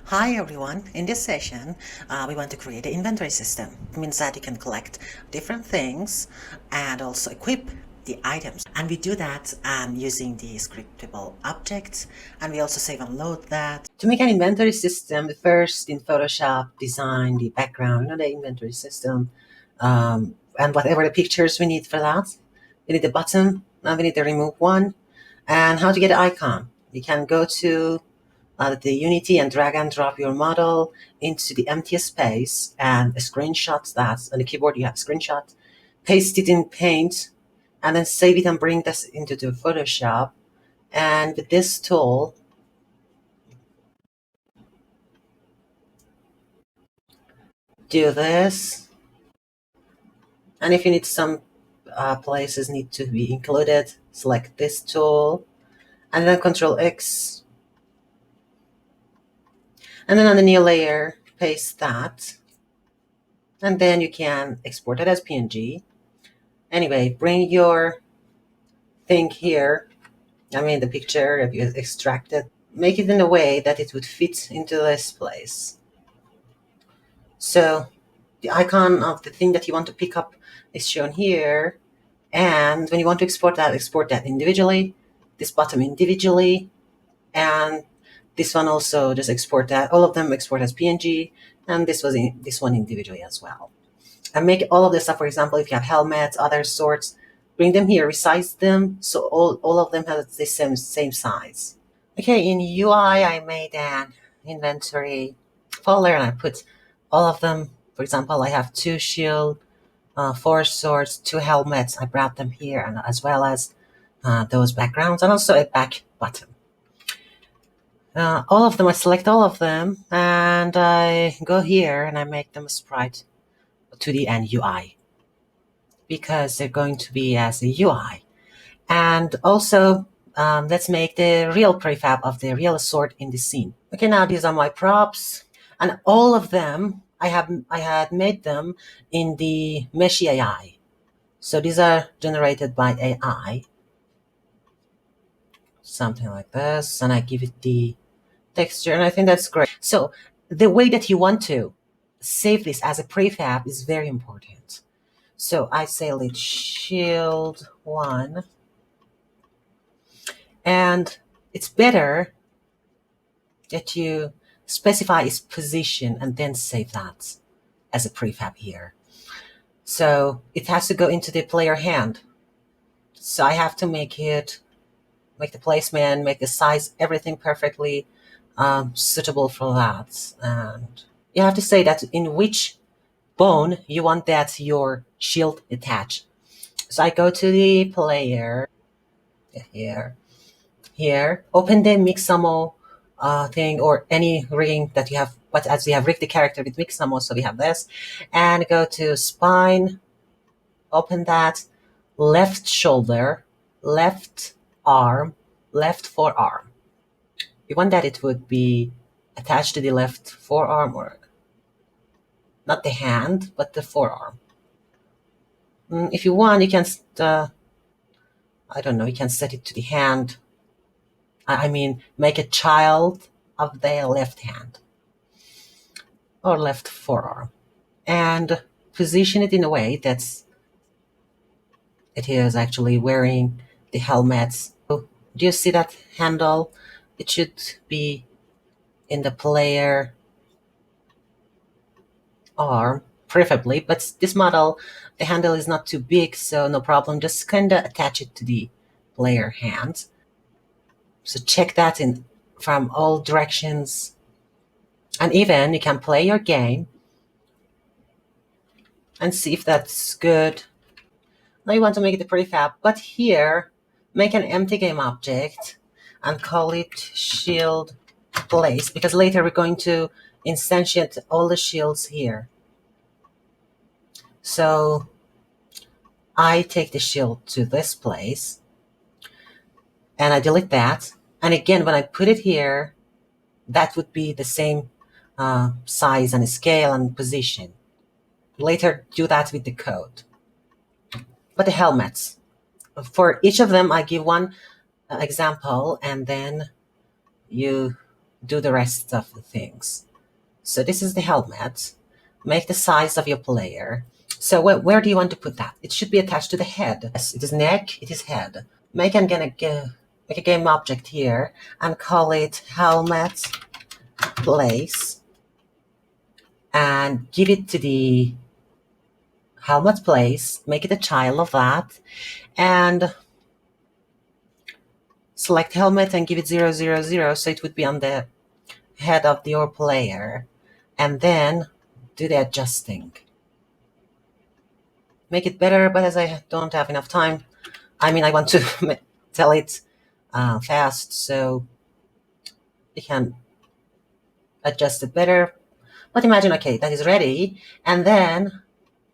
Hi everyone, in this session we want to create an inventory system. It means that you can collect different things and also equip the items. And we do that using the scriptable objects, and we also save and load that. To make an inventory system, first in Photoshop design the background, the inventory system, and whatever the pictures we need for that. We need the button, now we need to remove one, and how to get an icon. You can go to the Unity and drag and drop your model into the empty space and screenshot that. On the keyboard, you have a screenshot, paste it in Paint, and then save it and bring this into the Photoshop. And with this tool, do this. And if you need some places need to be included, select this tool, and then Control X. And then on the new layer, paste that. And then you can export it as PNG. Anyway, bring your thing here. I mean, the picture, if you extract it, make it in a way that it would fit into this place. So the icon of the thing that you want to pick up is shown here. And when you want to export that individually, this bottom individually, and this one also just export that. All of them export as PNG, and this one individually as well. And make all of this stuff. For example, if you have helmets, other sorts, bring them here, resize them so all of them have the same size. Okay, in UI, I made an inventory folder and I put all of them. For example, I have 2 shield, 4 swords, 2 helmets. I brought them here, and as well as those backgrounds, and also a back button. All of them, I select all of them, and I go here and I make them a sprite 2D and UI, because they're going to be as a UI. And also, let's make the real prefab of the real sword in the scene. Okay, now these are my props, and all of them I had made them in the Mesh AI. So these are generated by AI, something like this, and I give it the texture, and I think that's great. So the way that you want to save this as a prefab is very important. So I select shield 1, and it's better that you specify its position and then save that as a prefab here. So it has to go into the player hand. So I have to make the placement, make the size, everything perfectly suitable for that. And you have to say that in which bone you want that your shield attached. So I go to the player here, open the Mixamo thing or any rigging that you have, but as we have rigged the character with Mixamo, so we have this, and go to spine, open that, left shoulder, left arm, left forearm. We want that it would be attached to the left forearm, or not the hand, but the forearm. If you want, you can, I don't know, you can set it to the hand. I mean, make a child of the left hand or left forearm, and position it in a way that it is actually wearing the helmets. So, do you see that handle? It should be in the player arm, preferably, but this model, the handle is not too big, so no problem. Just kind of attach it to the player hand. So check that in from all directions. And even you can play your game and see if that's good. Now you want to make it a prefab, but here, make an empty game object and call it shield place, because later we're going to instantiate all the shields here. So I take the shield to this place and I delete that. And again, when I put it here, that would be the same size and scale and position. Later, do that with the code. But the helmets, for each of them, I give one example, and then you do the rest of the things. So this is the helmet. Make the size of your player. So where do you want to put that? It should be attached to the head. Yes, it is neck, it is head. Make a game object here and call it helmet place and give it to the helmet place. Make it a child of that and select helmet and give it 000 so it would be on the head of your player. And then do the adjusting. Make it better, but as I don't have enough time, I want to tell it fast, so you can adjust it better. But imagine, okay, that is ready, and then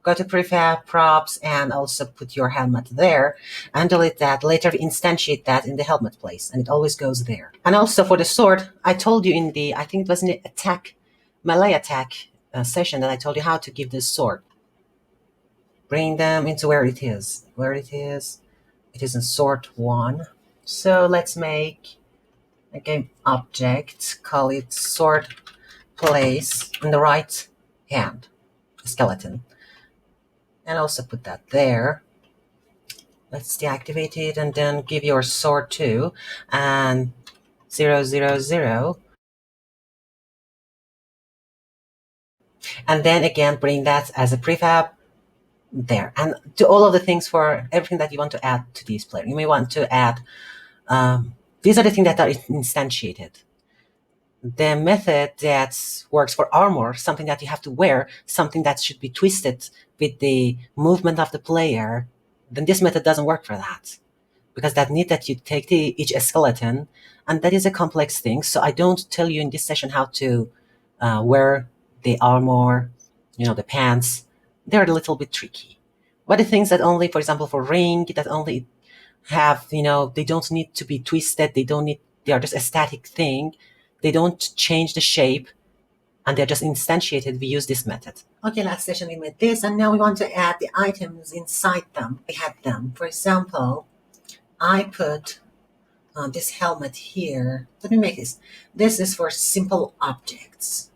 go to prefab props and also put your helmet there and delete that. Later instantiate that in the helmet place, and it always goes there. And also for the sword, I told you in the, I think it was in the melee attack session that I told you how to give this sword. Bring them into where it is. It is in sort 1. So let's make a game object, call it sword place in the right hand, skeleton. And also put that there. Let's deactivate it and then give your sword 2 and 000. And then again, bring that as a prefab there. And do all of the things for everything that you want to add to these players. You may want to add, these are the things that are instantiated. The method that works for armor, something that you have to wear, something that should be twisted with the movement of the player, then this method doesn't work for that. Because that need that you take each skeleton, and that is a complex thing. So I don't tell you in this session how to wear the armor, the pants. They're a little bit tricky. But the things that only, for example, for ring, that only have, they don't need to be twisted. They are just a static thing. They don't change the shape and they're just instantiated. We use this method. Okay, last session we made this, and now we want to add the items inside them. We had them. For example, I put this helmet here. Let me make this. This is for simple objects.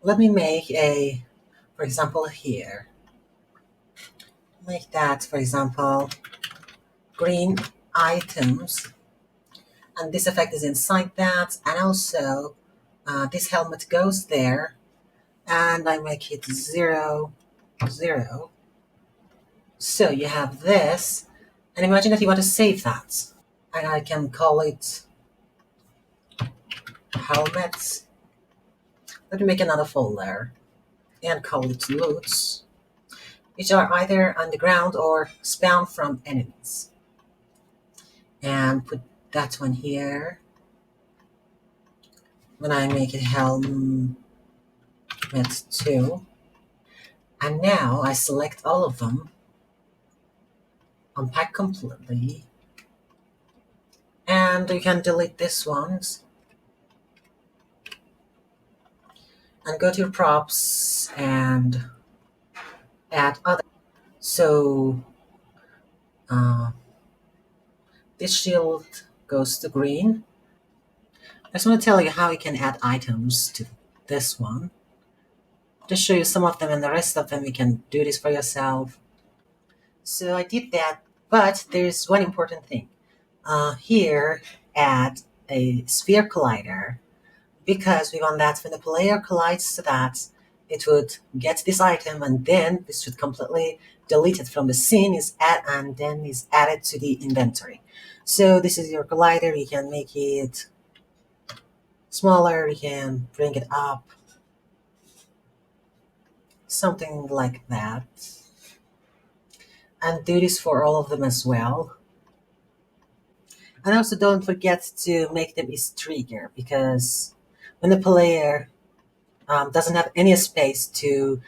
Let me make a, for example, here. Make that, for example, green items. And this effect is inside that. And also, this helmet goes there. And I make it 0, 0. So you have this. And imagine that you want to save that. And I can call it helmets. Let me make another folder and call it loots, which are either on the ground or spawned from enemies. And put that one here. When I make it helmet 2. And now I select all of them, unpack completely, and you can delete these ones and go to your props and add other. So this shield goes to green. I just want to tell you how you can add items to this one. Just show you some of them, and the rest of them you can do this for yourself. So I did that, but there's one important thing. Here, add a sphere collider, because we want that when the player collides to that, it would get this item, and then this would completely delete it from the scene, and then is added to the inventory. So this is your collider. You can make it smaller. You can bring it up, something like that, and do this for all of them as well. And also don't forget to make them is trigger, because when the player doesn't have any space to,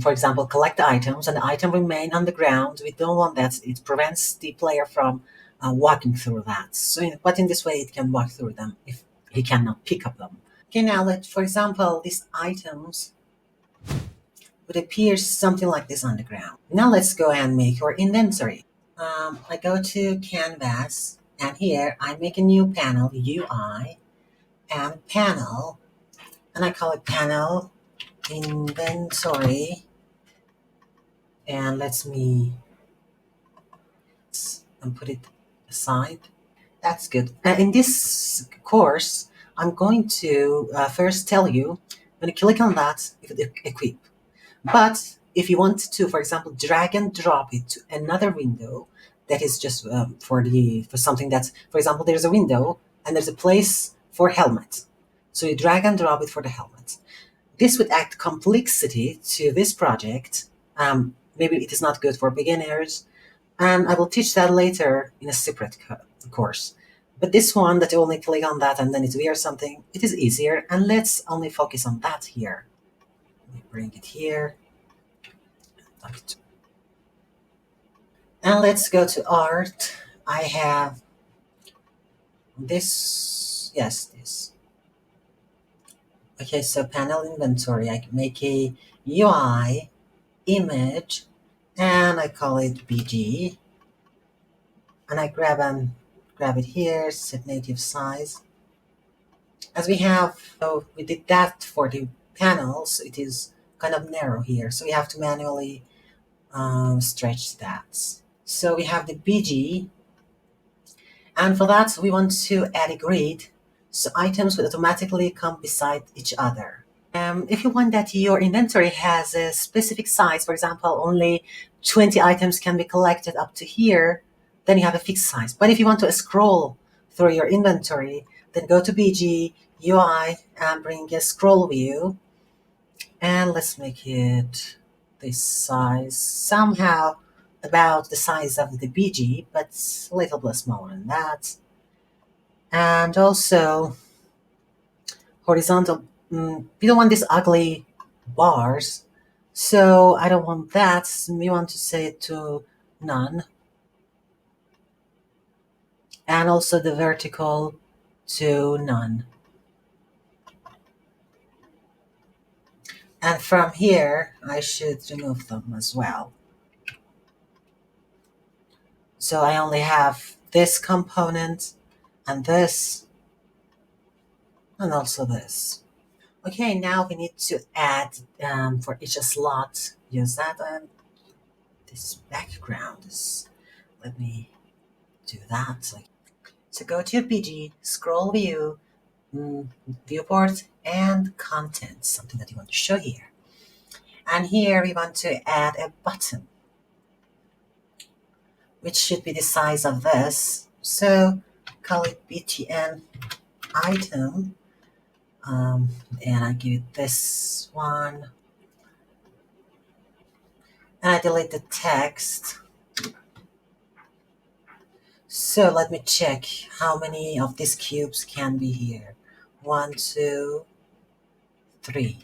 for example, collect the items and the item remain on the ground, we don't want that. It prevents the player from walking through that. But in this way, it can walk through them if he cannot pick up them. Okay, now for example, these items would appear something like this on the ground. Now let's go and make our inventory. I go to canvas And here I make a new panel, UI, and panel, and I call it panel inventory. And let's me and put it aside. That's good. In this course, I'm going to first tell you when you click on that, equip. But if you want to, for example, drag and drop it to another window, that is just for something that's, for example, there's a window and there's a place for helmet. So you drag and drop it for the helmet. This would add complexity to this project. Maybe it is not good for beginners, and I will teach that later in a separate course. But this one that you only click on that and then it wears something, it is easier, and let's only focus on that here. Let me bring it here. And let's go to art. I have this, yes, this. Okay, so panel inventory, I can make a UI image and I call it BG. And I grab it here, set native size. As we have, so we did that for the panels, it is kind of narrow here. So we have to manually stretch that. So we have the BG, and for that we want to add a grid, so items will automatically come beside each other. If you want that your inventory has a specific size, for example, only 20 items can be collected up to here, then you have a fixed size. But if you want to scroll through your inventory, then go to BG, UI, and bring a scroll view. And let's make it this size, somehow about the size of the BG, but a little bit smaller than that. And also horizontal. We don't want these ugly bars, so I don't want that. We want to set it to none, and also the vertical to none. And from here, I should remove them as well. So I only have this component and this, and also this. Okay, now we need to add for each slot, use that. This background is, let me do that. So go to your PG, scroll view, viewport, and content, something that you want to show here. And here we want to add a button, which should be the size of this. So call it BTN item. And I give it this one. And I delete the text. So let me check how many of these cubes can be here. 1, 2, 3.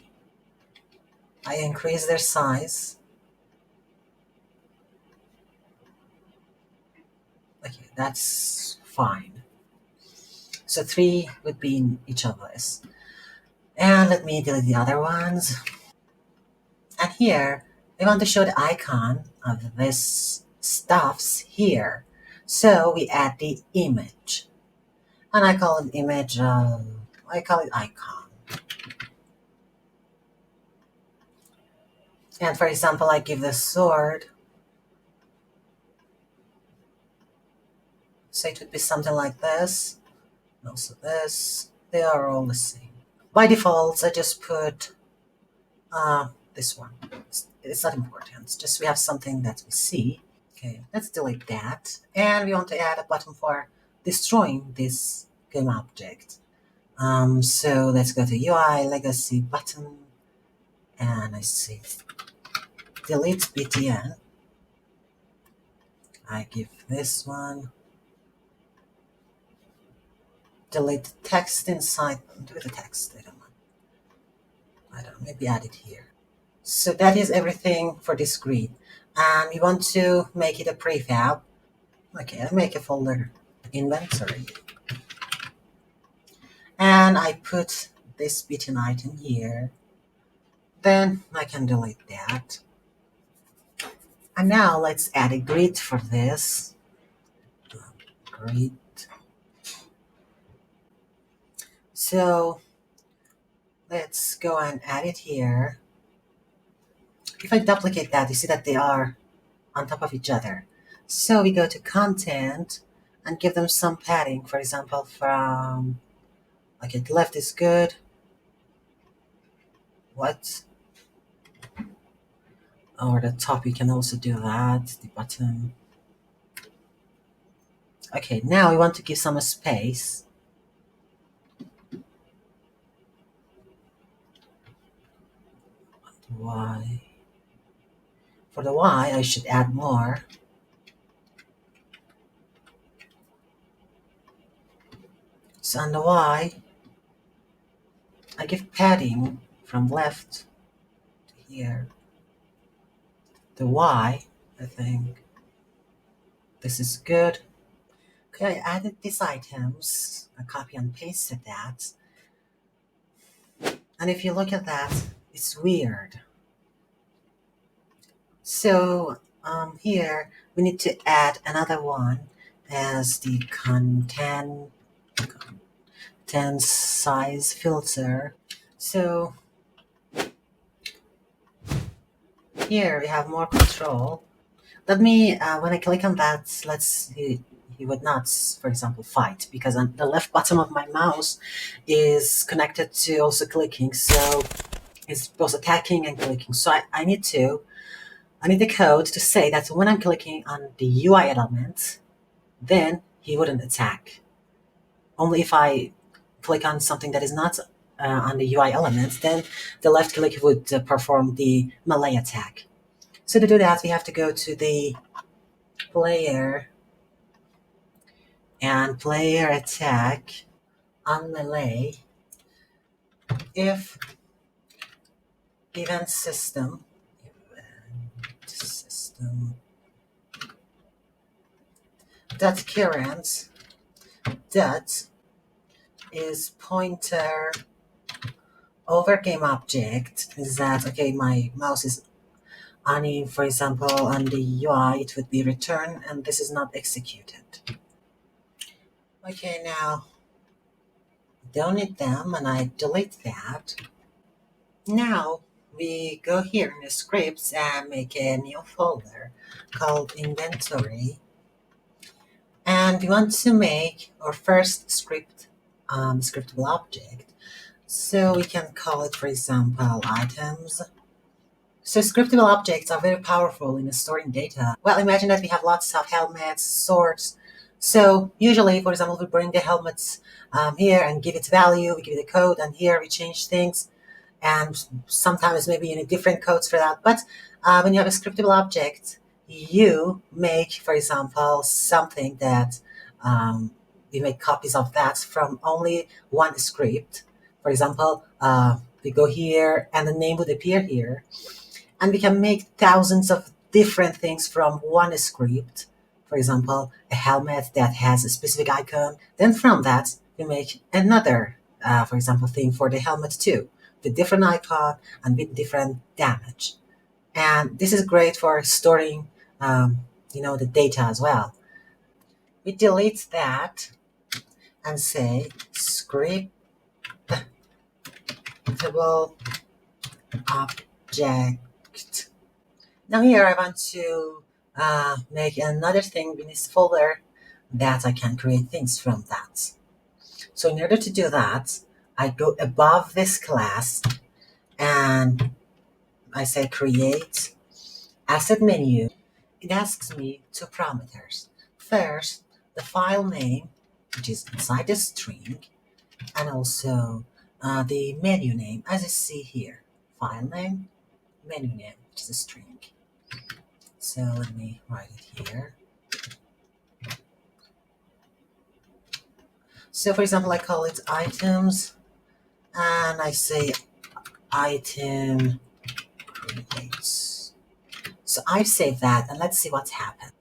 I increase their size. Okay, that's fine. So 3 would be in each of this. And let me delete the other ones. And here, we want to show the icon of this stuffs here. So we add the image. And I call it image, I call it icon. And for example, I give the sword. So it would be something like this. And also this. They are all the same. By default, I just put this one. It's not important. Just we have something that we see. Okay, let's delete that. And we want to add a button for destroying this game object. So let's go to UI, legacy button, and I see delete BTN. I give this one, delete the text inside, do the text, I don't know, maybe add it here. So that is everything for this grid. And we want to make it a prefab. Okay, I'll make a folder, inventory. And I put this BTN item here. Then I can delete that. And now let's add a grid for this. Grid. So let's go and add it here. If I duplicate that, you see that they are on top of each other. So we go to content and give them some padding. For example, from okay, the left is good. What? Or the top, you can also do that. The bottom. Okay, now we want to give some space. Y. For the Y, I should add more. So on the Y, I give padding from left to here. The Y, I think this is good. Okay, I added these items. I copy and pasted that. And if you look at that, it's weird. So here we need to add another one as the content size filter. So here we have more control. Let me, when I click on that, let's see, he would not, for example, fight because on the left bottom of my mouse is connected to also clicking. So it's both attacking and clicking. So I need the code to say that when I'm clicking on the UI element, then he wouldn't attack. Only if I click on something that is not on the UI element, then the left click would perform the melee attack. So to do that, we have to go to the player and player attack on melee if event system dot current dot is pointer over game object. Is that okay? My mouse is on, for example, on the UI, it would be return, and this is not executed. Okay, now don't need them, and I delete that. Now we go here in the scripts and make a new folder called inventory. And we want to make our first scriptable object. So we can call it, for example, items. So scriptable objects are very powerful in storing data. Well, imagine that we have lots of helmets, swords. So usually, for example, we bring the helmets here and give it value, we give it a code, and here we change things. And sometimes maybe you need different codes for that. But when you have a scriptable object, you make, for example, something that we make copies of that from only one script. For example, we go here and the name would appear here. And we can make thousands of different things from one script. For example, a helmet that has a specific icon. Then from that, we make another, for example, thing for the helmet too, with different icon and with different damage. And this is great for storing, the data as well. We delete that and say scriptable object. Now here I want to make another thing in this folder that I can create things from that. So in order to do that, I go above this class and I say create asset menu. It asks me two parameters. First, the file name, which is inside the string, and also the menu name, as you see here. File name, menu name, which is a string. So let me write it here. So for example, I call it items, and I say item creates. So I've saved that, and let's see what's happened.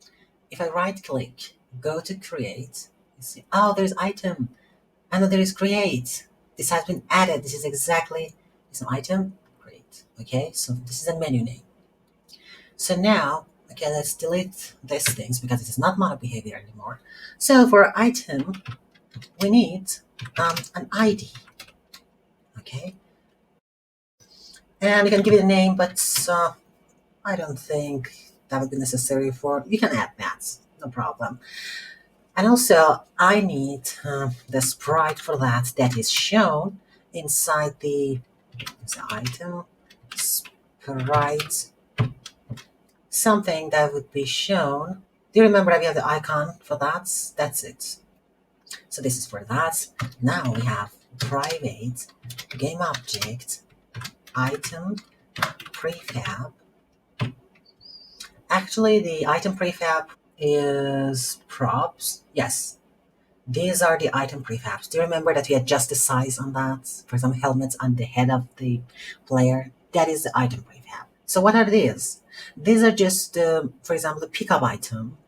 If I right click, go to create, you see, oh, there's item, and then there is create. This has been added. This is exactly this item, create. Okay, so this is a menu name. So now, okay, let's delete these things because it is not mono behavior anymore. So for item, we need an ID. Okay, and you can give it a name, but I don't think that would be necessary for. You can add that, no problem. And also, I need the sprite for that is shown inside the item sprite, something that would be shown. Do you remember that we have the icon for that? That's it. So this is for that. Now we have private game object item prefab. Actually, the item prefab is props. Yes, these are the item prefabs. Do you remember that we adjust the size on that? For example, helmets on the head of the player. That is the item prefab. So what are these? These are just, for example, the pickup item.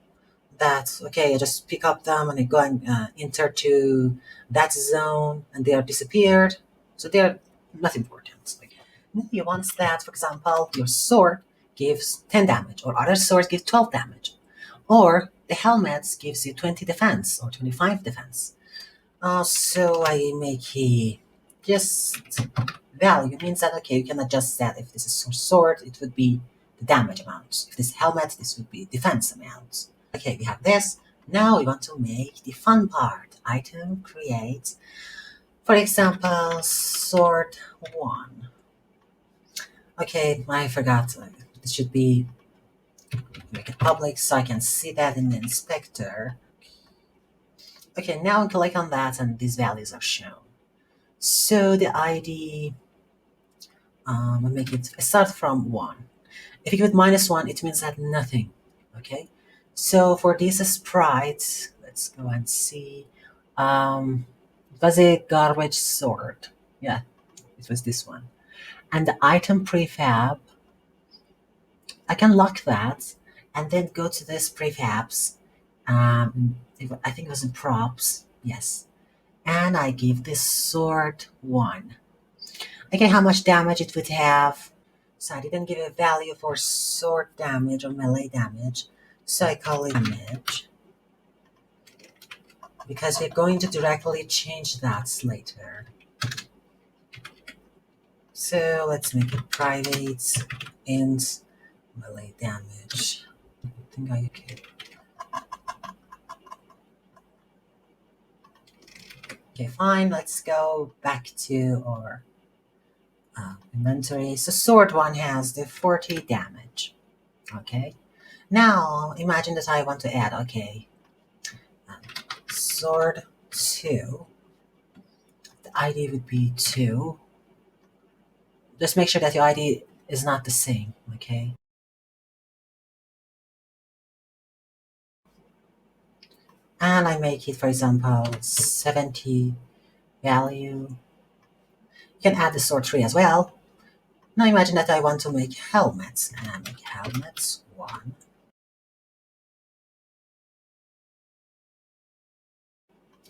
That okay, I just pick up them and I go and enter to that zone, and they are disappeared. So they are not important. Like, you want that, for example, your sword gives 10 damage, or other swords give 12 damage, or the helmet gives you 20 defense or 25 defense. So I make a just value means that okay, you can adjust that. If this is sword, it would be the damage amount. If this helmet, this would be defense amount. Okay, we have this. Now we want to make the fun part. Item create, for example, sword one. Okay, I forgot. This should be make it public so I can see that in the inspector. Okay, now I click on that and these values are shown. So the ID, I make it start from 1. If you give it -1, it means that nothing. Okay, so for this sprite, let's go and see. It was a garbage sword. Yeah, it was this one. And the item prefab, I can lock that and then go to this prefabs. I think it was in props. Yes, and I give this sword 1. Okay, how much damage it would have. So I didn't give a value for sword damage or melee damage. So I call it damage. Because we're going to directly change that later. So let's make it private int melee damage. I think I okay. Okay, fine. Let's go back to our inventory. So sword 1 has the 40 damage. Okay. Now imagine that I want to add, okay, sword 2. The ID would be 2. Just make sure that your ID is not the same, okay? And I make it, for example, 70 value. You can add the sword 3 as well. Now imagine that I want to make helmets, and I make helmets 1.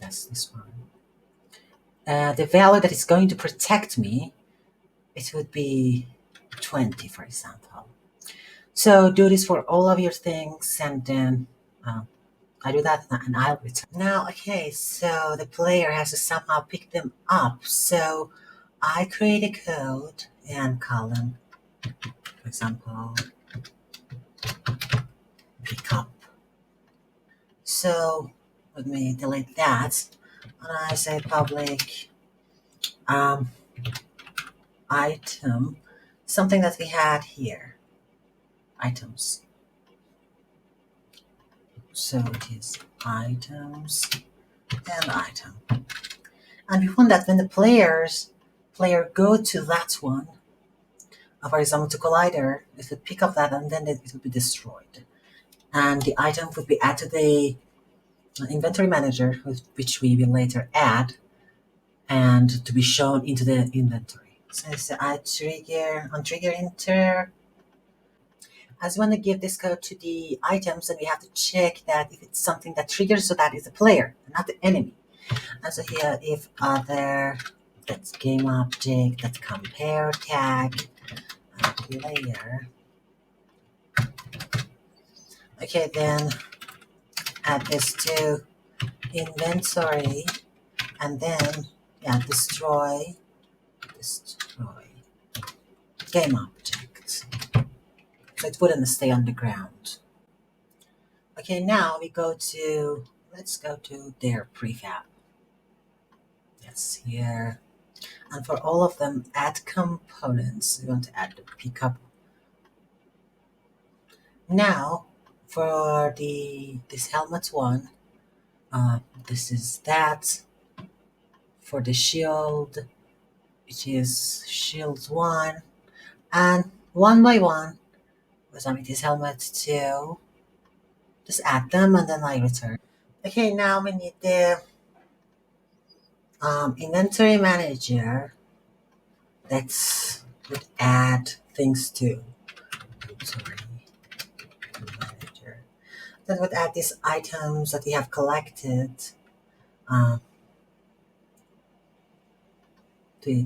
That's this one. The value that is going to protect me, it would be 20, for example. So do this for all of your things, and then I do that and I'll return. Now, okay, so the player has to somehow pick them up. So I create a code and column, for example, pick up. So let me delete that. And I say public item, something that we had here, items. So it is items and item. And we want that when the player go to that one, for example, to collider, it would pick up that and then it would be destroyed. And the item would be added to the inventory manager, which we will later add, and to be shown into the inventory. So it's I trigger on trigger enter. As we want to give this code to the items, and we have to check that if it's something that triggers, so that is the player, not the enemy. And so here, if other, that's game object, that's compare tag, player. Okay, then add this to inventory, and then yeah, destroy destroy game object. So it wouldn't stay on the ground. Okay, now let's go to their prefab. That's here. And for all of them, add components. We want to add the pickup. Now, for this helmet one, this is that. For the shield, which is shield one, and one by one, we'll submit this helmet to just add them, and then I return. Okay, now we need the inventory manager. Let's add things to. Sorry, manager. That would add these items that we have collected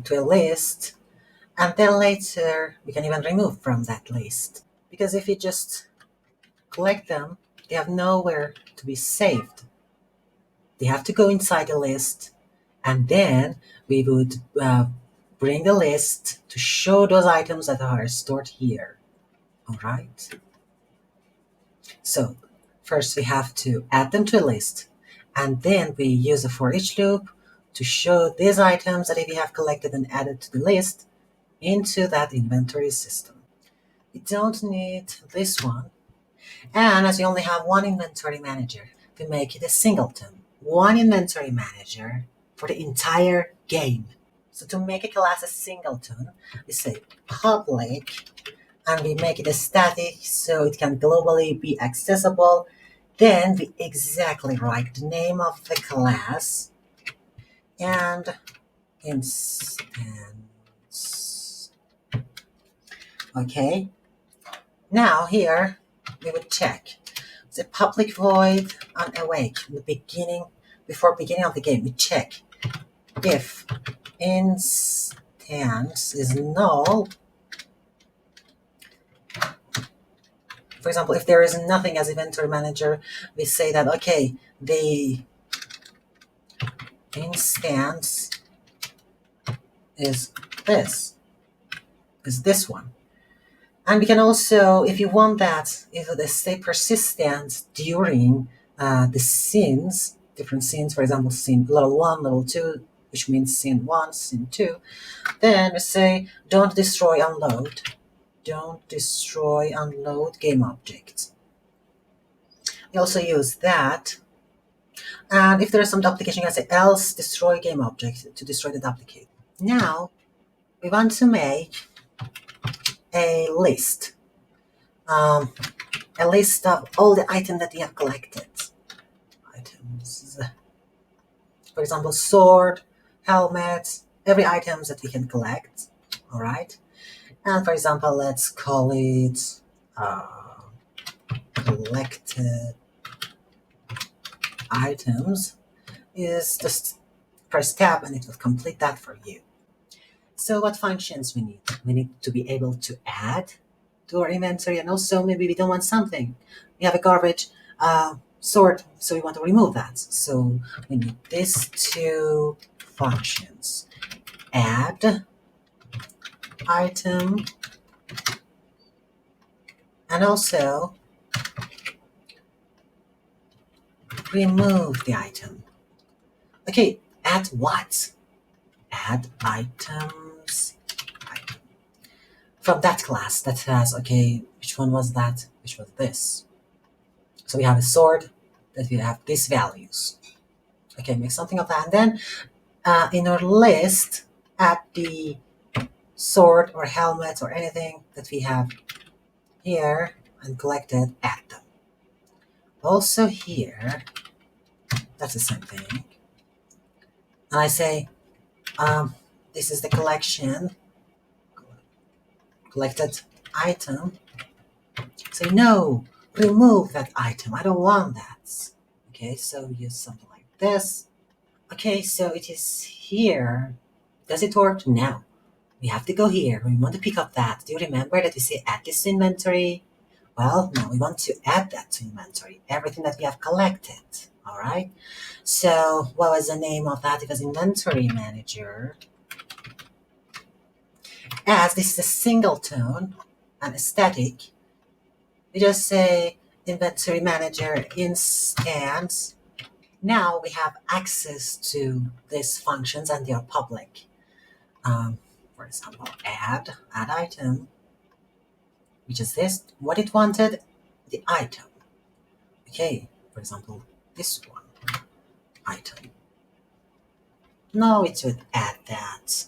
to a list, and then later we can even remove from that list. Because if you just collect them, they have nowhere to be saved. They have to go inside the list, and then we would bring the list to show those items that are stored here. All right. So first we have to add them to a list, and then we use a for each loop to show these items that we have collected and added to the list into that inventory system. We don't need this one, and as we only have one inventory manager, we make it a singleton, one inventory manager for the entire game. So to make a class a singleton, we say public, and we make it a static so it can globally be accessible. Then we exactly write the name of the class and instance. Okay. Now here we would check the public void on awake in the beginning, before beginning of the game. We check if instance is null. For example, if there is nothing as inventory manager, we say that, okay, the instance is this one. And we can also, if you want that, if they stay persistent during the scenes, different scenes, for example, scene level 1, level 2, which means scene 1, scene 2, then we say don't destroy, unload. Don't destroy, unload game object. We also use that. And if there is some duplication, you can say else destroy game object to destroy the duplicate. Now, we want to make a list. A list of all the items that we have collected. Items. For example, sword, helmet, every items that we can collect. All right. And for example, let's call it collected items. Is just press tab and it will complete that for you. So what functions we need? We need to be able to add to our inventory, and also maybe we don't want something. We have a garbage sort, so we want to remove that. So we need these two functions. Add item, and also remove the item. Okay, add what? Add items. From that class that has, okay, which one was that? Which was this? So we have a sword that we have these values. Okay, make something of that. And then in our list, add the sword or helmet or anything that we have here and collected, add them. Also here, that's the same thing. And I say, this is the collected item. Say, no, remove that item. I don't want that. Okay, so use something like this. Okay, so it is here. Does it work? No. We have to go here. We want to pick up that. Do you remember that we say add this to inventory? Well, now we want to add that to inventory. Everything that we have collected. All right. So what was the name of that? It was inventory manager. as this is a single tone and static, we just say inventory manager instance. Now we have access to these functions and they are public. For example, add item, which is this, what it wanted, the item. Okay, for example, this one, item. Now it would add that.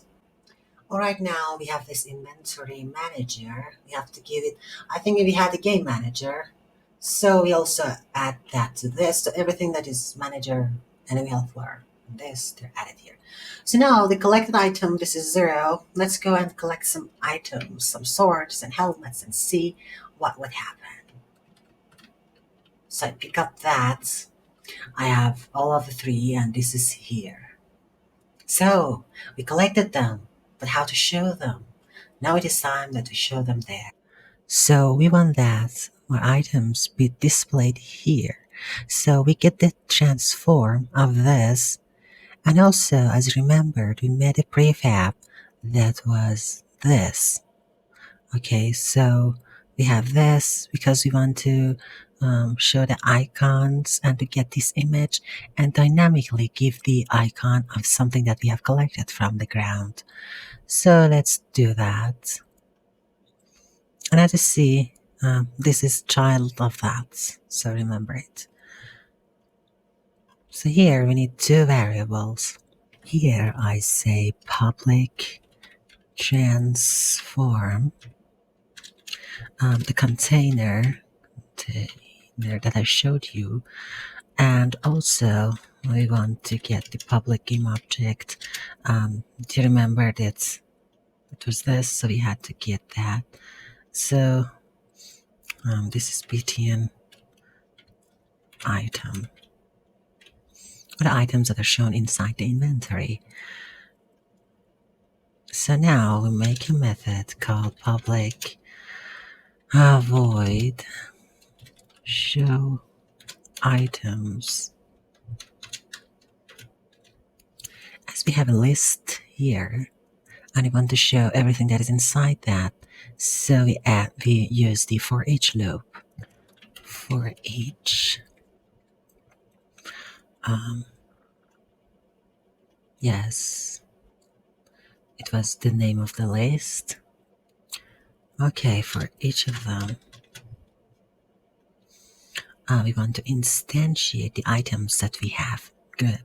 All right, now we have this inventory manager. We have to give it, I think we had a game manager. So we also add that to this. So everything that is manager, enemy healthware, this, they're added here. So now the collected item, this is 0. Let's go and collect some items, some swords and helmets and see what would happen. So I pick up that. I have all of the 3 and this is here. So we collected them, but how to show them? Now it is time that we show them there. So we want that our items be displayed here. So we get the transform of this. And also, as you remembered, we made a prefab that was this. Okay, so we have this because we want to show the icons and to get this image and dynamically give the icon of something that we have collected from the ground. So let's do that. And as you see, this is child of that, so remember it. So here we need 2 variables. Here I say public transform the container that I showed you, and also we want to get the public game object. Do you remember that it was this, so we had to get that. So this is btn item, the items that are shown inside the inventory. So now we make a method called public void show items. As we have a list here and we want to show everything that is inside that, so we use the for each loop. For each yes, it was the name of the list. Okay, for each of them we want to instantiate the items that we have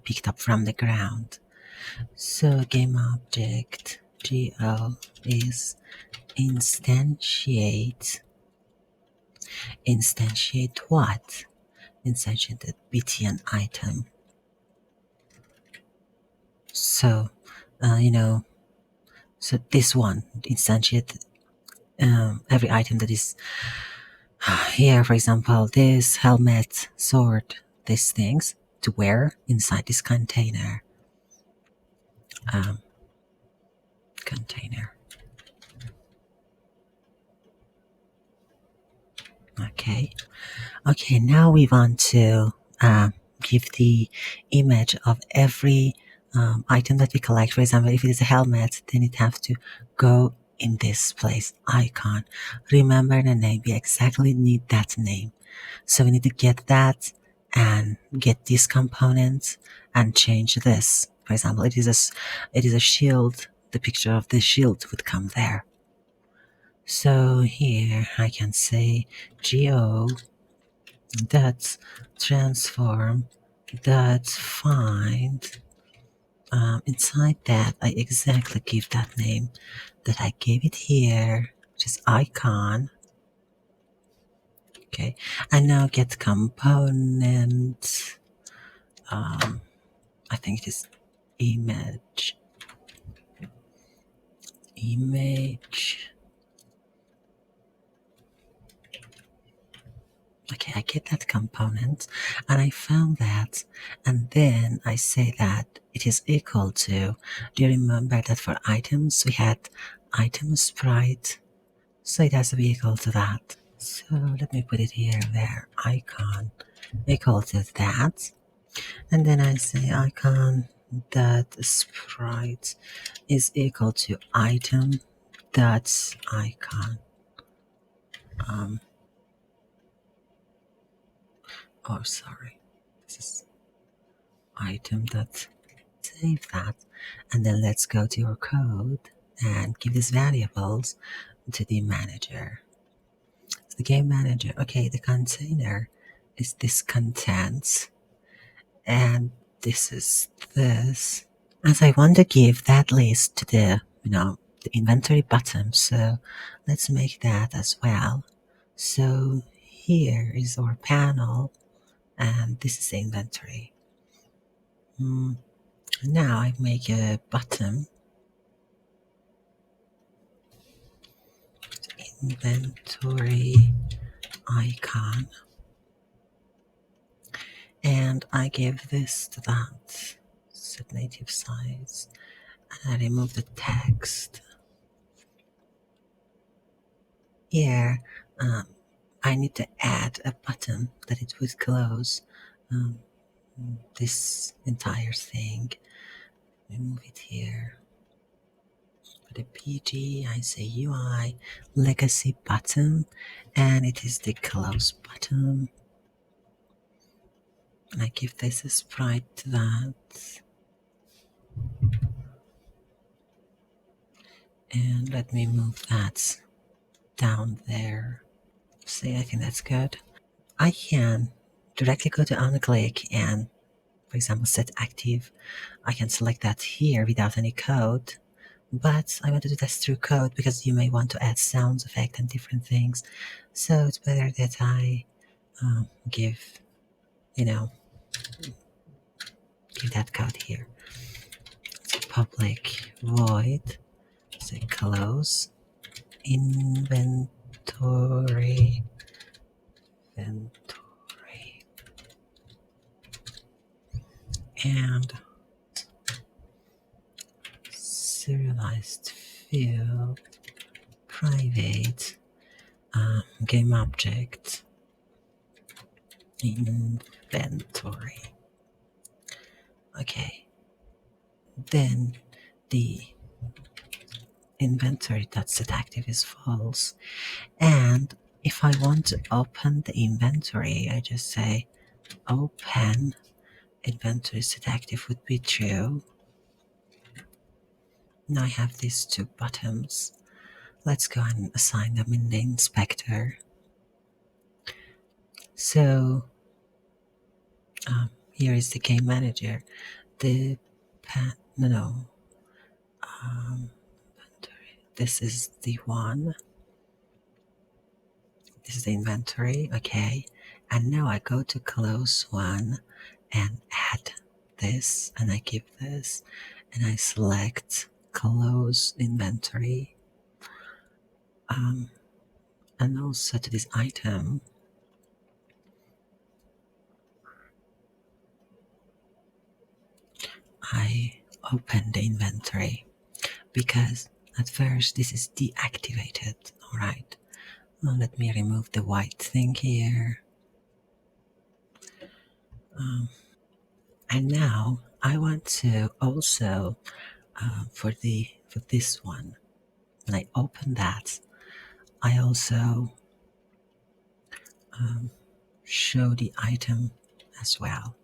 picked up from the ground. So game object go is instantiate. Instantiate what? Instantiate the btn item. So so this one instantiate every item that is here. For example, this helmet, sword, these things to wear inside this container. Container. Okay, now we want to give the image of every item that we collect. For example, if it is a helmet, then it has to go in this place, icon. Remember the name, we exactly need that name. So we need to get that and get this component and change this. For example, it is a shield. The picture of the shield would come there. So here I can say go dot transform dot find. Inside that I exactly give that name that I gave it here, which is icon. Okay, and now get component. I think it is image. Okay, I get that component and I found that, and then I say that it is equal to, do you remember that for items we had item sprite, so it has to be equal to that. So let me put it here, there, icon equal to that, and then I say icon that sprite is equal to item dots icon. Um, oh, sorry. This is item dot. Save that. And then let's go to your code and give these variables to the manager. The game manager. Okay, the container is this contents, and this is this. As I want to give that list to the inventory button, so let's make that as well. So here is our panel, and this is the inventory. Now I make a button, inventory icon, and I give this to that set native size, and I remove the text. Here, I need to add a button that it would close um, this entire thing. Remove it here. For the PG, I say UI legacy button, and it is the close button. And I give this a sprite to that. And let me move that down there. See, I think that's good. I can directly go to onClick and, for example, set active. I can select that here without any code. But I want to do this through code because you may want to add sounds effect and different things. So it's better that I give, give that code here. So public void, say close inventory, and serialized field, private, game object, inventory. Okay, then the inventory.setActive is false, and if I want to open the inventory, I just say open inventory setActive would be true. Now I have these two buttons. Let's go and assign them in the inspector. So here is the game manager. The this is the one. This is the inventory, okay. And now I go to close one and add this, and I give this, and I select close inventory. And also to this item, I open the inventory because at first this is deactivated. All right, now let me remove the white thing here. And now I want to also for this one, when I open that, I also show the item as well.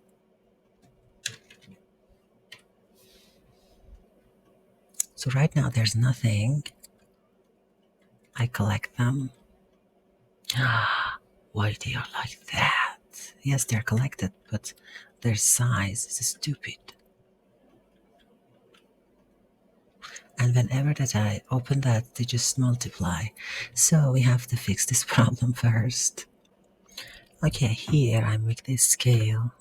So right now there's nothing. I collect them. Why they are like that? Yes, they're collected, but their size is stupid. And whenever that I open that, they just multiply. So we have to fix this problem first. Okay, here I make this scale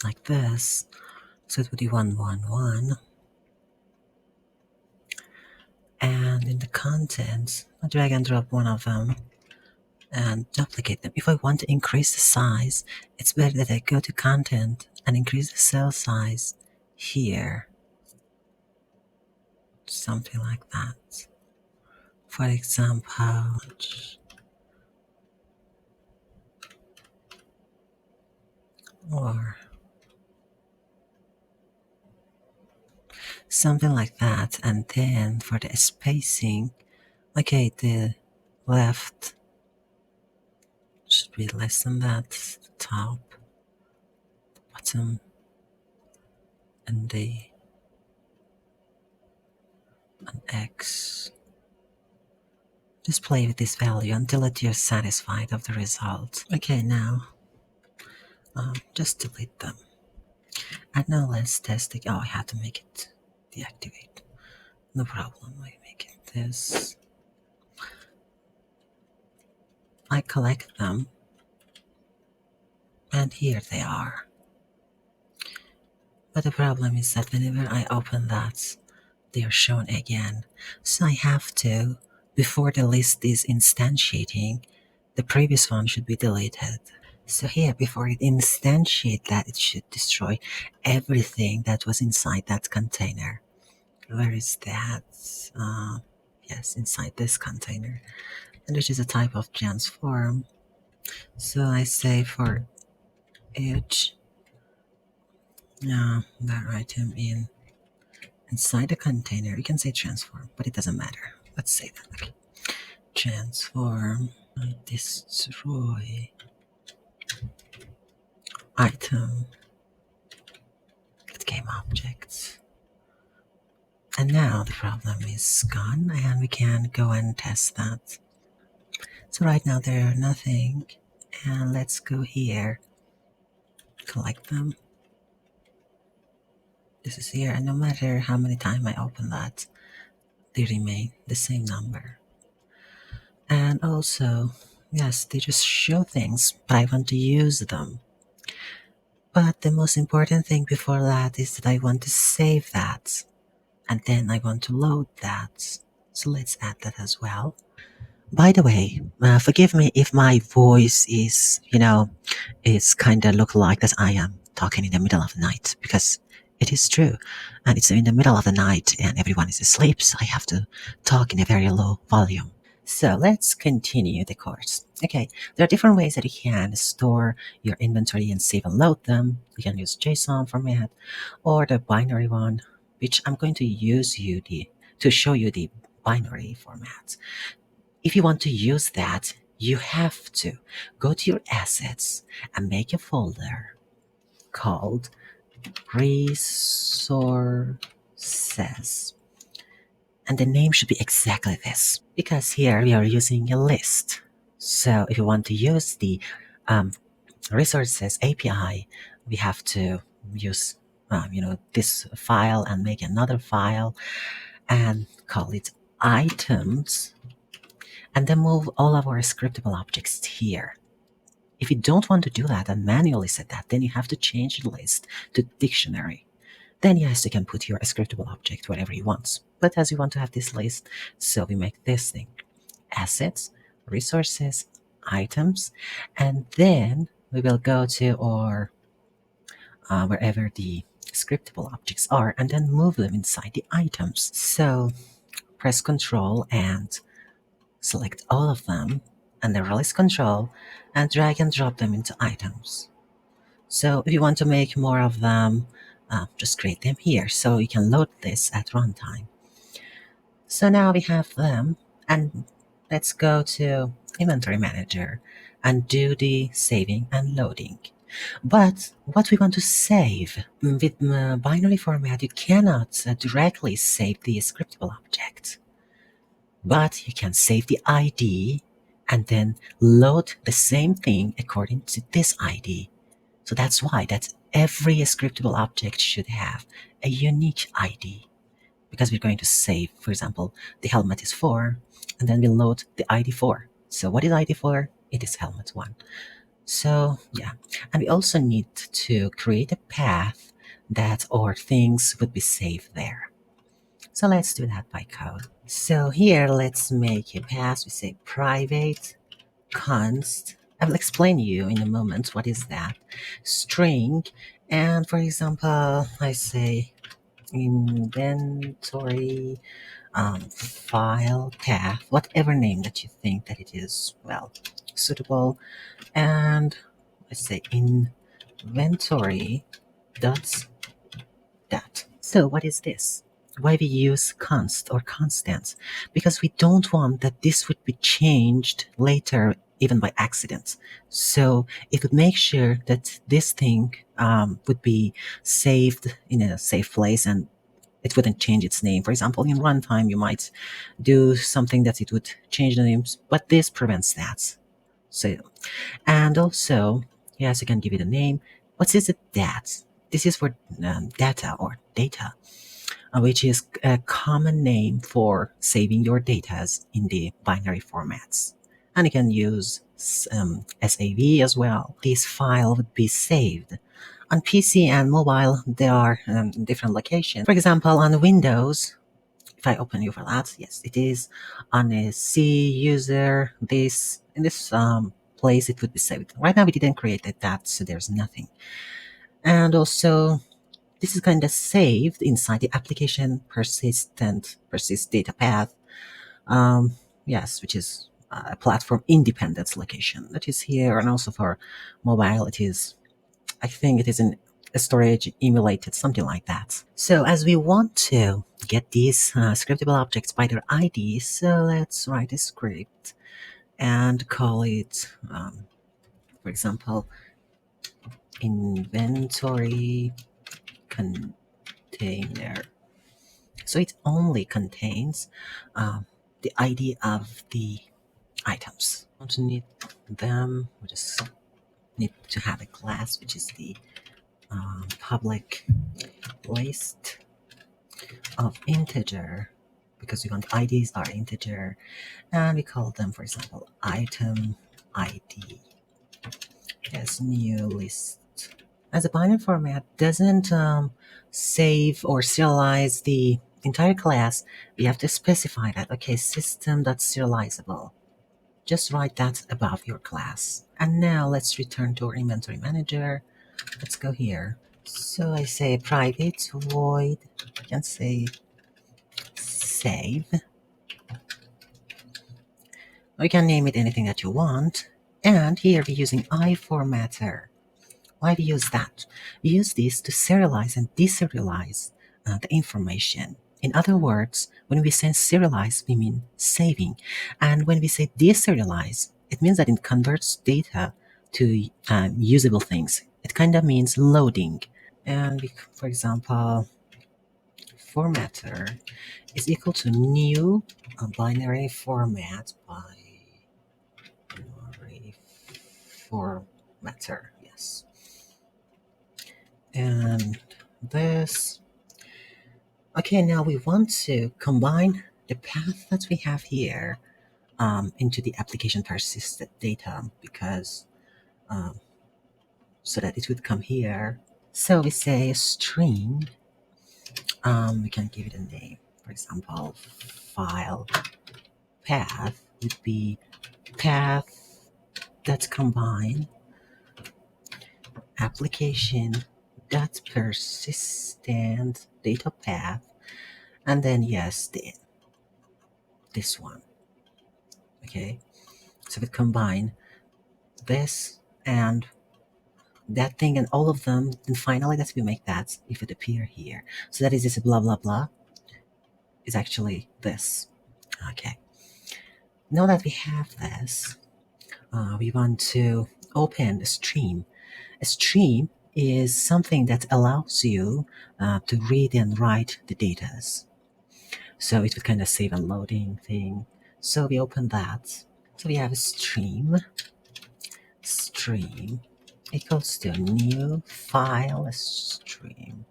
like this. So it would be 1, 1, 1. And in the contents, I drag and drop one of them and duplicate them. If I want to increase the size, it's better that I go to content and increase the cell size here. Something like that. For example, or something like that. And then for the spacing, Okay, the left should be less than that, the top, bottom, and the an X. Just play with this value until you're satisfied of the result. Okay, now just delete them. And now let's test it. Oh, I had to make it deactivate. No problem. I make it this. I collect them, and here they are. But the problem is that whenever I open that, they are shown again. So I have to, before the list is instantiating, the previous one should be deleted. So here, before it instantiate that, it should destroy everything that was inside that container. Where is that? Yes, inside this container, and which is a type of transform. So I say for each that item inside the container, you can say transform, but it doesn't matter. Let's say that. Okay. Transform, destroy item, game objects. And now the problem is gone, and we can go and test that. So right now there are nothing, and let's go here, collect them. This is here, and no matter how many times I open that, they remain the same number. And also, yes, they just show things, but I want to use them. But the most important thing before that is that I want to save that, and then I want to load that. So let's add that as well. By the way, forgive me if my voice is, it's kind of look like that I am talking in the middle of the night, because it is true. And it's in the middle of the night and everyone is asleep, so I have to talk in a very low volume. So let's continue the course. Okay, there are different ways that you can store your inventory and save and load them. You can use JSON format or the binary one, which I'm going to use to show you the binary format. If you want to use that, you have to go to your assets and make a folder called resources. And the name should be exactly this, because here we are using a list. So if you want to use the resources API, we have to use this file and make another file and call it items, and then move all of our scriptable objects here. If you don't want to do that and manually set that, then you have to change the list to dictionary. Then yes, you can put your scriptable object wherever you want. But as you want to have this list, so we make this thing. Assets, resources, items, and then we will go to our wherever the scriptable objects are, and then move them inside the items. So press Control and select all of them, and then release Control and drag and drop them into items. So if you want to make more of them, just create them here so you can load this at runtime. So now we have them, and let's go to Inventory Manager and do the saving and loading. But what we want to save with binary format, you cannot directly save the scriptable object, but you can save the ID and then load the same thing according to this ID. So that's why that every scriptable object should have a unique ID, because we're going to save, for example, the helmet is 4, and then we'll load the ID 4. So what is ID 4? It is helmet 1. So yeah, and we also need to create a path that our things would be saved there. So let's do that by code. So here, let's make a path. We say private const. I will explain you in a moment what is that. String, and for example, I say inventory file path, whatever name that you think that it is suitable, and let's say inventory dot that. So what is this? why we use const or constants, because we don't want that this would be changed later even by accident. So it would make sure that this thing would be saved in a safe place and it wouldn't change its name. For example, in runtime, you might do something that it would change the names, but this prevents that. So, and also, yes, you can give it a name. What is it that? This is for data or data, which is a common name for saving your data in the binary formats. And you can use SAV as well. This file would be saved. On PC and mobile, there are different locations. For example, on Windows, if I open you for that, yes, it is on a C user. This in this place, it would be saved. Right now, we didn't create that, so there's nothing. And also, this is kind of saved inside the application persist data path. Um, yes, which is a platform independence location that is here, and also for mobile, it is. I think it is in a storage emulated, something like that. So as we want to get these scriptable objects by their ID, so let's write a script and call it, for example, inventory container. So it only contains the ID of the items. We don't need them. We just need to have a class which is the public list of integer, because we want IDs are integer, and we call them, for example, item ID. Yes, new list. As a binary format doesn't save or serialize the entire class, we have to specify that, okay, system.serializable. Just write that above your class. And now let's return to our inventory manager. Let's go here. So I say private void, I can say save. Or you can name it anything that you want. And here we're using iFormatter. Why do we use that? We use this to serialize and deserialize the information. In other words, when we say serialize, we mean saving. And when we say deserialize, it means that it converts data to usable things. It kind of means loading. And for example, formatter is equal to new binary format by binary formatter. Yes. And this. Okay, now we want to combine the path that we have here into the application persisted data, because so that it would come here. So we say string. We can give it a name. For example, file path would be path that's combined application dot persistent data path, and then yes, this one. Okay, so we combine this and that thing and all of them, and finally let's we make that if it appear here. So that is this blah blah blah is actually this. Okay, now that we have this, we want to open a stream. A stream is something that allows you to read and write the datas. So it would kind of save and loading thing. So we open that. So we have a stream equals to new file stream.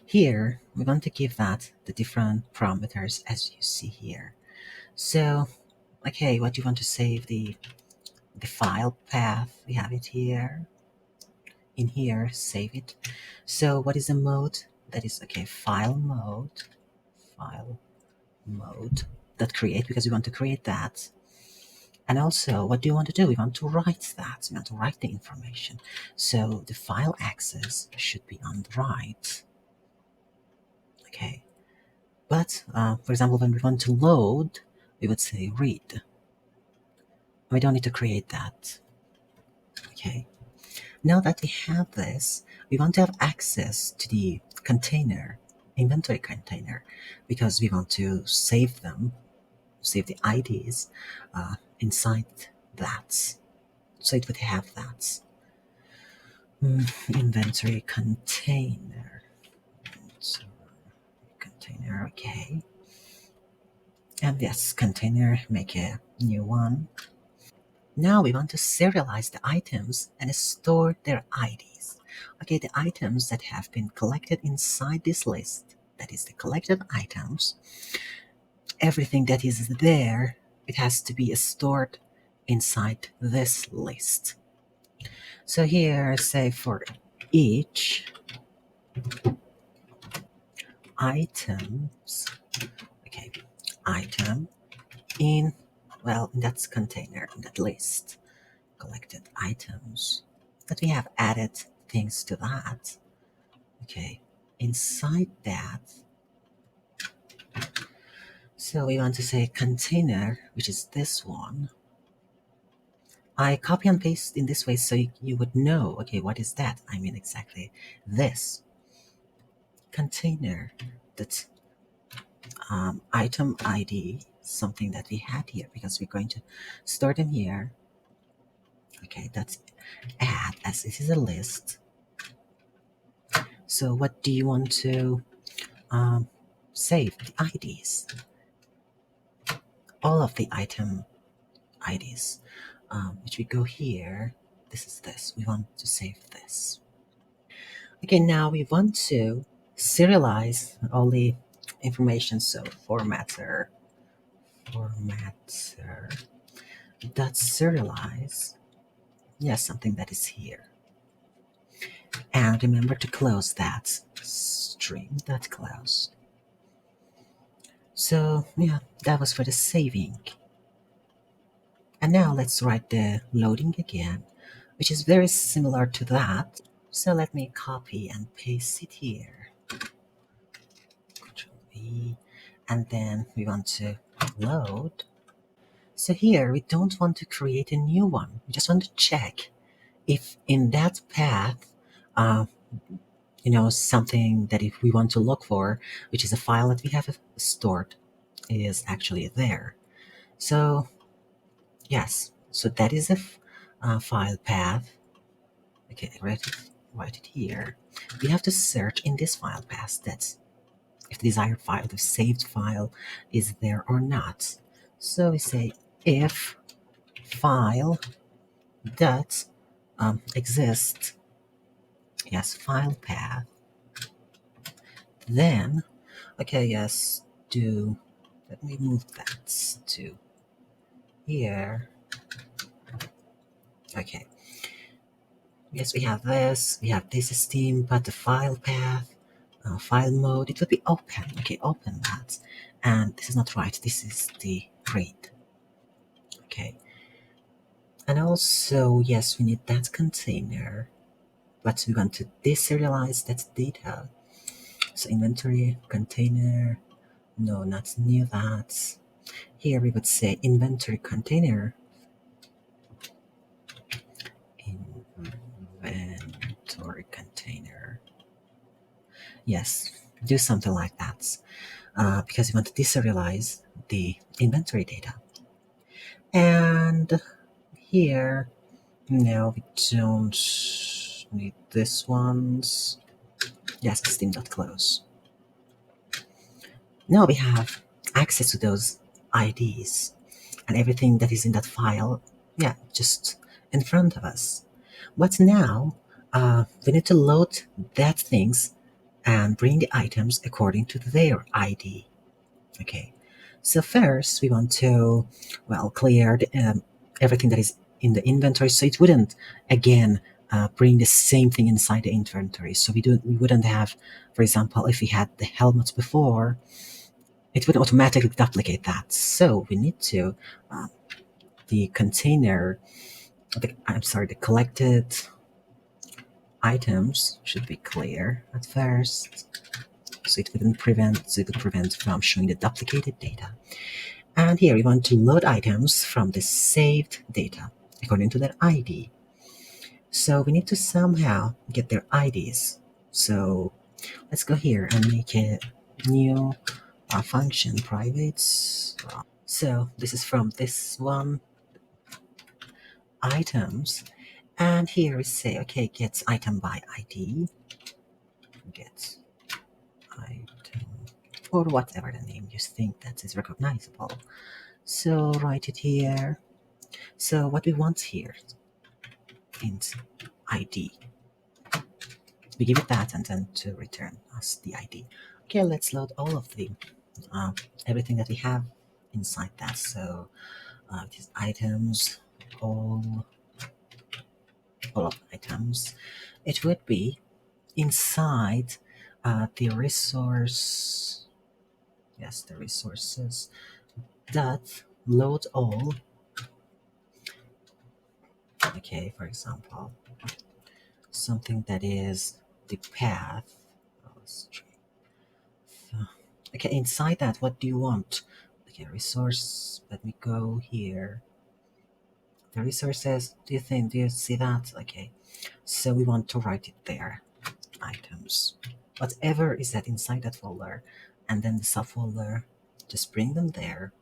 Here, we want to give that the different parameters as you see here. So, okay, what do you want to save? The file path, we have it here. In here, save it. So what is the mode? That is, okay, file mode, that create, because we want to create that. And also, what do you want to do? We want to write that. We want to write the information. So the file access should be on the right. Okay. But, for example, when we want to load, we would say read. We don't need to create that. Okay. Now that we have this, we want to have access to the container, inventory container, because we want to save them, save the IDs inside that. So it would have that. Inventory container. So, container, okay. And yes, container, make a new one. Now we want to serialize the items and store their IDs. Okay, the items that have been collected inside this list, that is the collected items, everything that is there, it has to be stored inside this list. So here, say for each items, okay, item in, well, in that container, in that list, collected items, that we have added things to that. Okay, inside that, so we want to say container, which is this one. I copy and paste in this way so you would know, okay, what is that? I mean exactly this container, that item ID, something that we had here because we're going to store them here. Okay, that's add, as this is a list. So what do you want to save? The IDs, all of the item IDs, which we go here. This is this. We want to save this. Okay, now we want to serialize all the information. So formatter, dot serialize. Yes, something that is here. And remember to close that string, that close. So yeah, that was for the saving. And now let's write the loading again, which is very similar to that. So let me copy and paste it here. Control V. And then we want to load. So here we don't want to create a new one. We just want to check if in that path, something that if we want to look for, which is a file that we have stored, is actually there. So yes, so that is a file path. Okay, write it here. We have to search in this file path that's if the desired file, the saved file, is there or not. So we say if file that exists, yes, file path, then, okay, yes, let me move that to here. Okay, yes, we have this Steam, but the file path, file mode, it would be open. Okay, open that. And this is not right, this is the read. Okay. And also, yes, we need that container, but we want to deserialize that data. So inventory container, no, not new that. Here we would say inventory container, inventory container. Yes, do something like that because we want to deserialize the inventory data. And here, no, we don't need this ones. Yes, Steam.close. Now we have access to those IDs and everything that is in that file, yeah, just in front of us. But now we need to load that things and bring the items according to their ID. Okay, so first we want to, well, clear everything that is in the inventory so it wouldn't again bring the same thing inside the inventory. So we wouldn't have, for example, if we had the helmets before, it would automatically duplicate that. So we need to the container, the collected items should be clear at first, so it would prevent from showing the duplicated data. And here we want to load items from the saved data according to their ID. So we need to somehow get their IDs. So Let's go here and make a new function private. So this is from this one items, and here we say okay, gets item by ID, gets item, or whatever the name you think that is recognizable. So write it here. So what we want here is ID. We give it that and then to return us the ID. Okay, let's load all of the uh, everything that we have inside that. So these items, all all of items. It would be inside the resource. Yes, the resources that load all. Okay, for example, something that is the path. Oh, okay, inside that, what do you want? Okay, resource. Let me go here. The resources. Do you see that? Okay, so we want to write it there. Items. Whatever is that inside that folder, and then the subfolder. Just bring them there.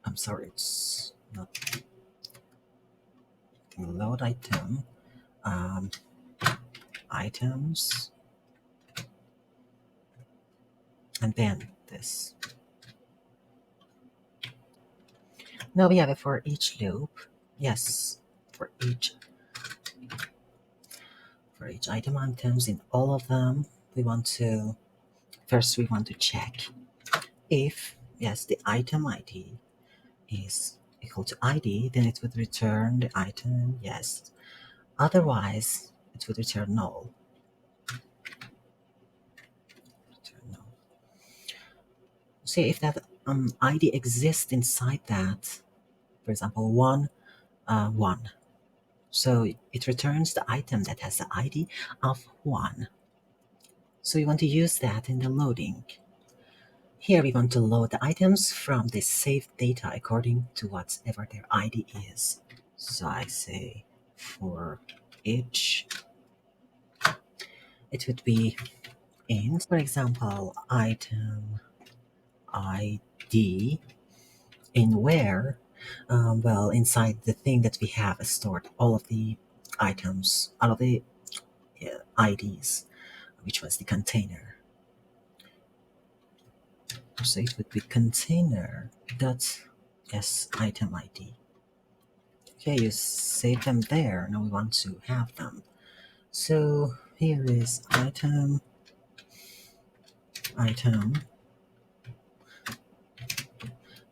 I'm sorry, it's not load item. Um, items, and then this. Now we have it for each loop. Yes, for each item items in all of them. We want to first we want to check if yes the item ID is equal to ID, then it would return the item. Yes, otherwise it would return null. Return null. See if that ID exists inside that. For example, 1. So it returns the item that has the ID of 1. So we want to use that in the loading. Here we want to load the items from the saved data according to whatever their ID is. So I say for each, it would be in, for example, item ID in where, well, inside the thing that we have stored all of the items, all of the IDs, which was the container. So it would be container dot s item ID. Okay, you save them there. Now we want to have them. So here is item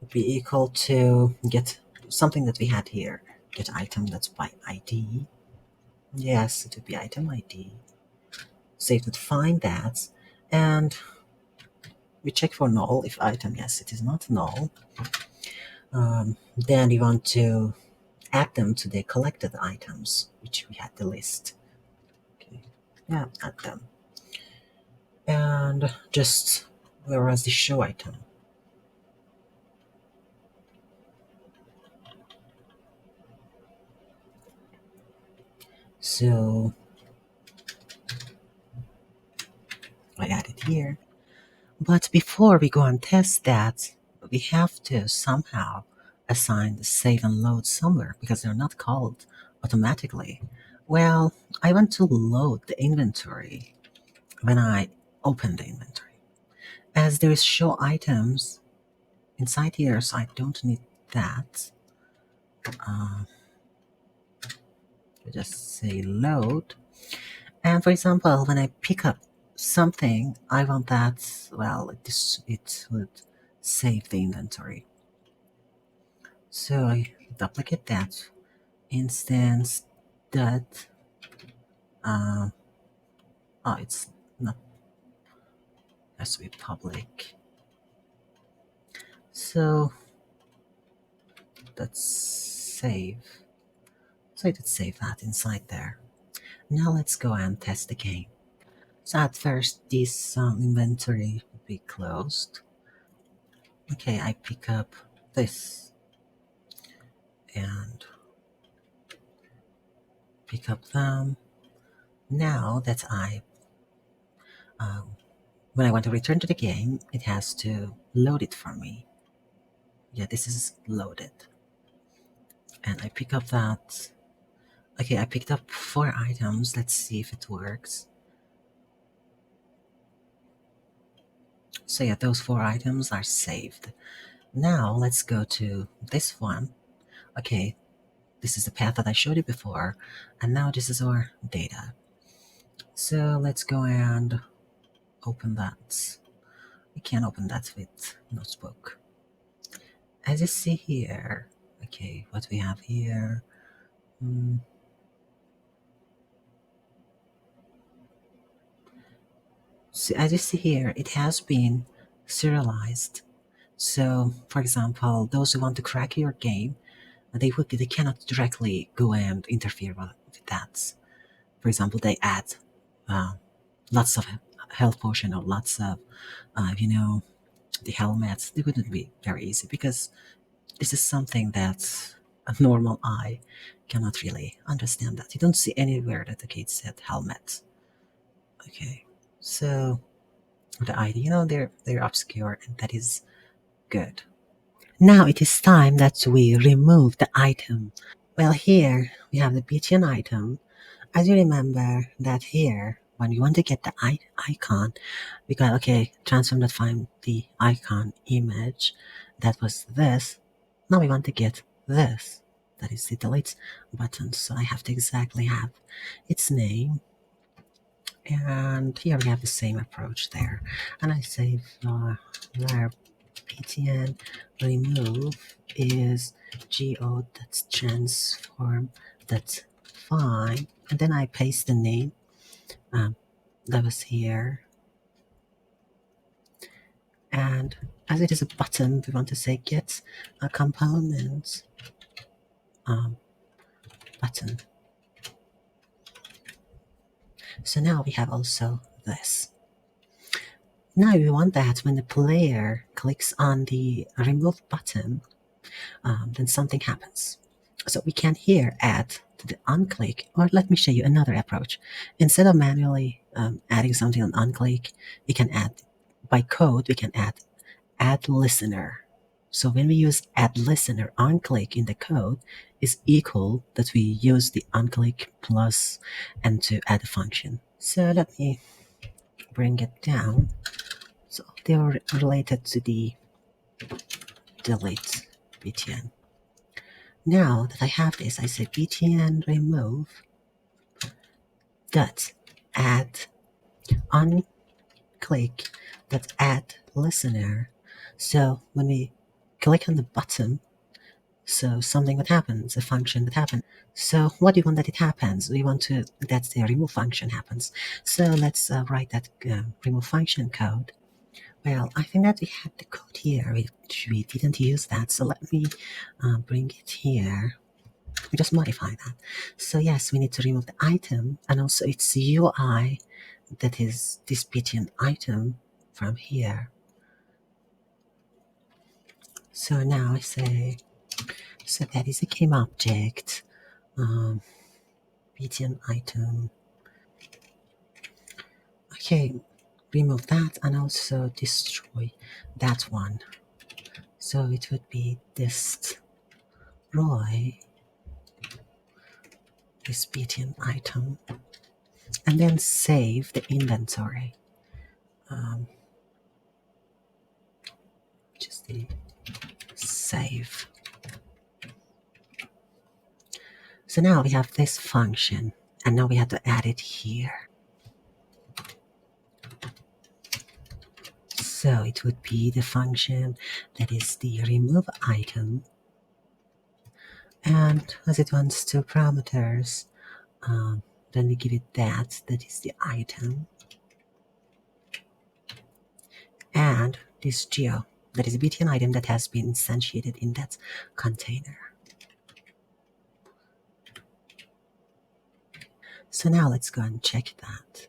would be equal to get something that we had here. Get item that's by ID. Yes, it would be item ID. So it would find that, and we check for null if item, yes, it is not null. Then we want to add them to the collected items, which we had the list. Okay, yeah, add them. And just where was the show item? So I add it here. But before we go and test that, we have to somehow assign the save and load somewhere because they're not called automatically. Well, I want to load the inventory when I open the inventory. As there is show items inside here, so I don't need that. I just say load. And for example, when I pick up something, I want that, well, it would save the inventory. So I duplicate that instance that, uh, oh, it's not, has to be public. So let's save. So I did save that inside there. Now let's go and test again. So at first, this inventory would be closed. Okay, I pick up this and pick up them. Now that I When I want to return to the game, it has to load it for me. Yeah, this is loaded. And I pick up that. Okay, I picked up 4 items. Let's see if it works. So yeah, those 4 items are saved. Now let's go to this one. Okay, this is the path that I showed you before, and now this is our data. So let's go and open that. We can open that with notebook. As you see here, okay, what we have here. mm, so as you see here, it has been serialized. So, for example, those who want to crack your game, they cannot directly go and interfere with that. For example, they add uh, lots of health potion or lots of you know, the helmets. It wouldn't be very easy because this is something that a normal eye cannot really understand. That you don't see anywhere that the kid said helmet. Okay, so the idea, they're obscure, and that is good. Now it is time that we remove the item. Well, here we have the BTN item. As you remember that here, when we want to get the icon, we got, okay, transform that find the icon image. That was this. Now we want to get this. That is the delete button. So I have to exactly have its name. And here we have the same approach there. And I say var btn remove is go that's transform that's fine, and then I paste the name um, that was here. And as it is a button, we want to say get a component um, button. So now we have also this. Now we want that when the player clicks on the remove button, then something happens. So we can here add to the unclick, or let me show you another approach. Instead of manually adding something on unclick, we can add by code. We can add listener. So when we use add listener, onclick in the code is equal that we use the onclick plus and to add a function. So let me bring it down. So they are related to the delete btn. Now that I have this, I say btn remove dot add on click dot add listener. So when we click on the button, so something would happen, a function would happen. So what do you want that it happens? We want to that the remove function happens. So let's write that remove function code. Well, I think that we had the code here, which we didn't use that. So let me bring it here. We just modify that. So yes, we need to remove the item, and also its UI, that is this btn item from here. So now I say, so that is a game object, btn item. Okay, remove that and also destroy that one. So it would be destroy this btn item, and then save the inventory. Just the save. So now we have this function, and now we have to add it here. So it would be the function that is the remove item, and as it wants two parameters, then we give it that is the item, and this geo, that is a btn item that has been instantiated in that container. So now let's go and check that.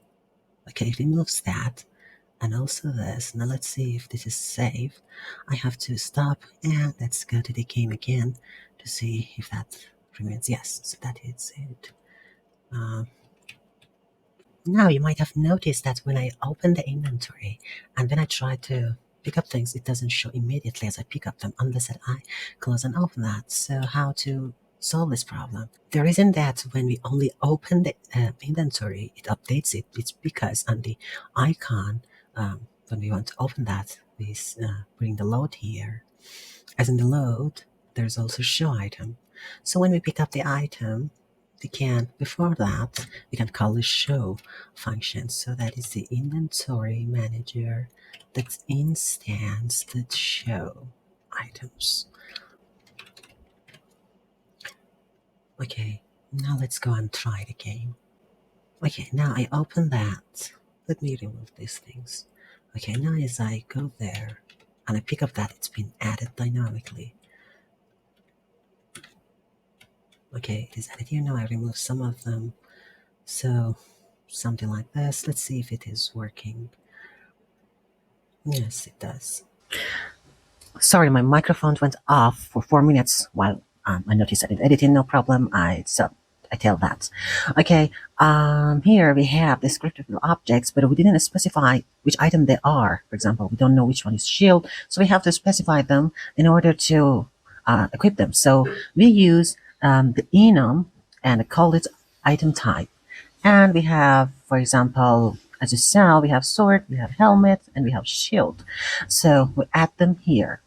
Okay, it removes that and also this. Now let's see if this is saved. I have to stop and let's go to the game again to see if that remains. Yes, so that is it. Now you might have noticed that when I open the inventory and then I try to pick up things, it doesn't show immediately as I pick up them unless that I close and open that. So how to solve this problem? The reason that when we only open the inventory, it updates it. It's because on the icon, when we want to open that, we bring the load here. As in the load, there's also show item. So when we pick up the item, we can, before that, we can call the show function. So that is the inventory manager that's instance that show items. Okay, now let's go and try it again. Okay, now I open that. Let me remove these things. Okay, now as I go there and I pick up that, it's been added dynamically. Okay, it is added here. Now I remove some of them. So something like this. Let's see if it is working. Yes, it does. Sorry, my microphone went off for 4 minutes while I noticed that in editing, no problem. I tell that. Okay, here we have descriptive objects, but we didn't specify which item they are. For example, we don't know which one is shield, so we have to specify them in order to equip them. So we use the enum and call it item type. And we have, for example, as you saw, we have sword, we have helmet, and we have shield. So we add them here.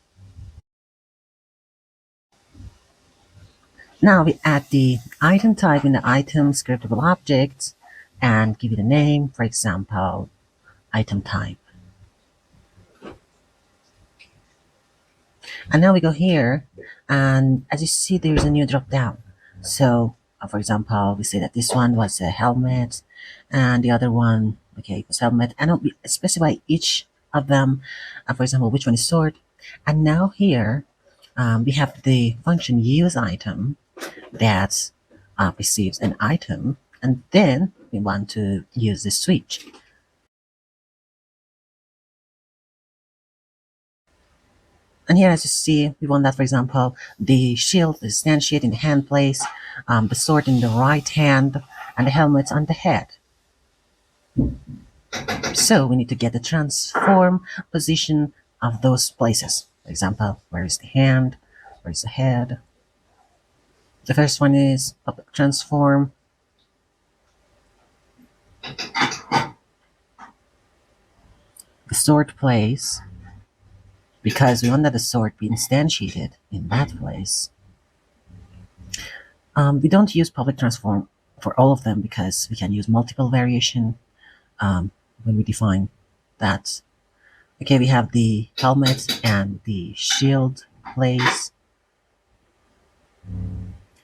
Now we add the item type in the item scriptable object and give it a name, for example, item type. And now we go here, and as you see, there's a new drop down. So, for example, we say that this one was a helmet, and the other one, okay, was helmet, and we specify each of them. For example, which one is sword. And now here, we have the function use item that receives an item, and then we want to use the switch. And here, as you see, we want that, for example, the shield is instantiated in the hand place, the sword in the right hand, and the helmet on the head. So we need to get the transform position of those places. For example, where is the hand? Where is the head? The first one is transform the sword place, because we want that the sword be instantiated in that place. We don't use public transform for all of them because we can use multiple variation when we define that. Okay, we have the helmet and the shield place.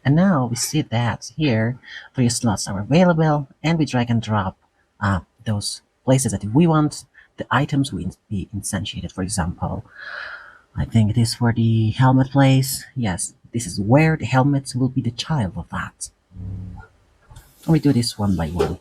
And now we see that here 3 slots are available, and we drag and drop those places that if we want the items will be instantiated. For example, I think it is for the helmet place. Yes, this is where the helmets will be the child of that. We do this one by one.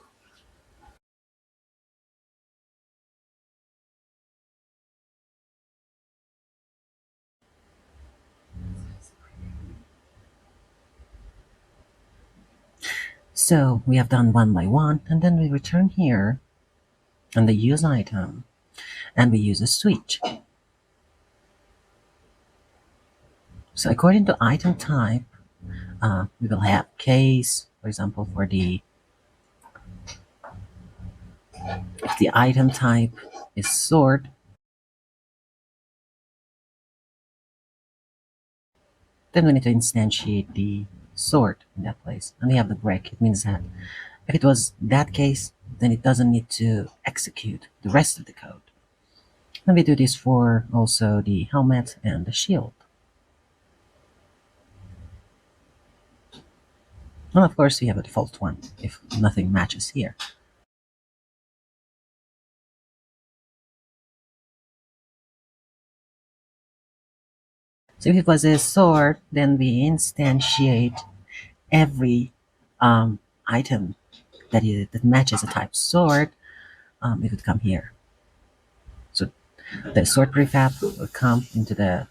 So we have done one by one, and then we return here on the use item, and we use a switch. So according to item type, we will have case, for example, for the if the item type is sword, then we need to instantiate the sword in that place. And we have the break. It means that if it was that case, then it doesn't need to execute the rest of the code. And we do this for also the helmet and the shield. And of course, we have a default one if nothing matches here. So if it was a sword, then we instantiate every item that matches a type sword. It would come here. So the sword prefab will come into the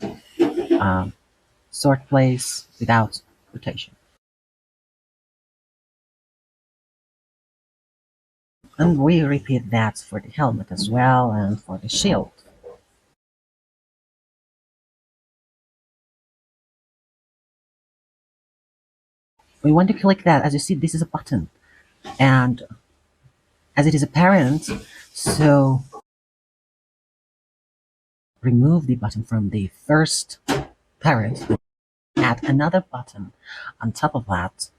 um, sword place without rotation. And we repeat that for the helmet as well and for the shield. We want to click that. As you see, this is a button. And as it is a parent, so remove the button from the first parent, add another button on top of that,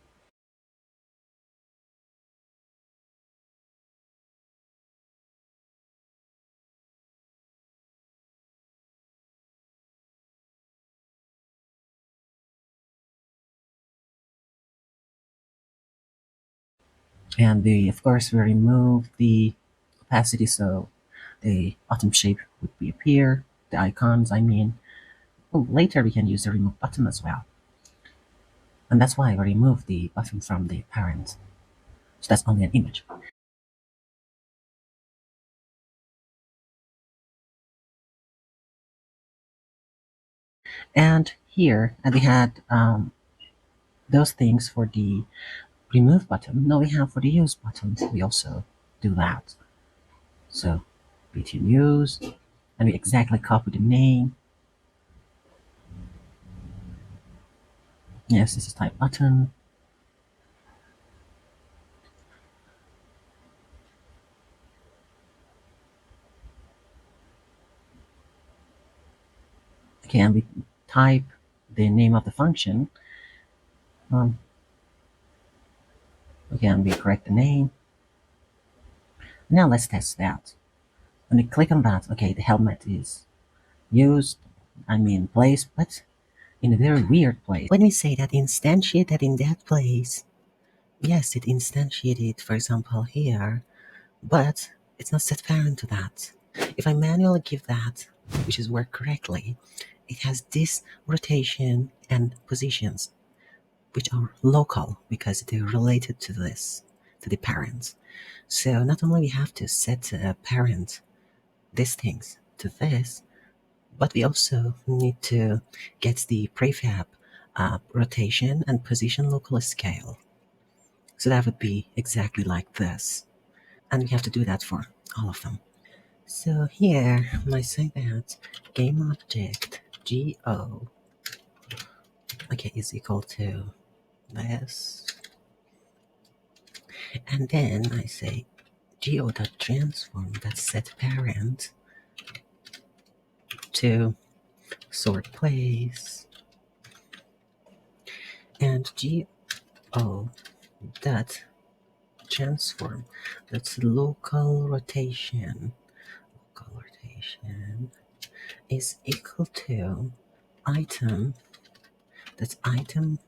and of course we remove the opacity so the bottom shape would reappear, the icons I mean. Oh, later we can use the remove button as well. And that's why we remove the button from the parent. So that's only an image. And here, and we had those things for the remove button. Now we have for the use button, we also do that. So between use, and we exactly copy the name. Yes, this is type button. Okay, and we type the name of the function. Um, Again, we correct the name. Now let's test that. When we click on that, okay, the helmet is used, I mean placed, but in a very weird place. When we say that instantiated in that place, yes, it instantiated, for example, here, but it's not set parent to that. If I manually give that, which is worked correctly, it has this rotation and positions, which are local because they're related to this, to the parent. So not only we have to set a parent these things to this, but we also need to get the prefab rotation and position local scale. So that would be exactly like this. And we have to do that for all of them. So here, I say that game object go, okay, is equal to this. And then I say go.transform that set parent to sort place, and go dot transform that's local rotation. Local rotation is equal to item, that's item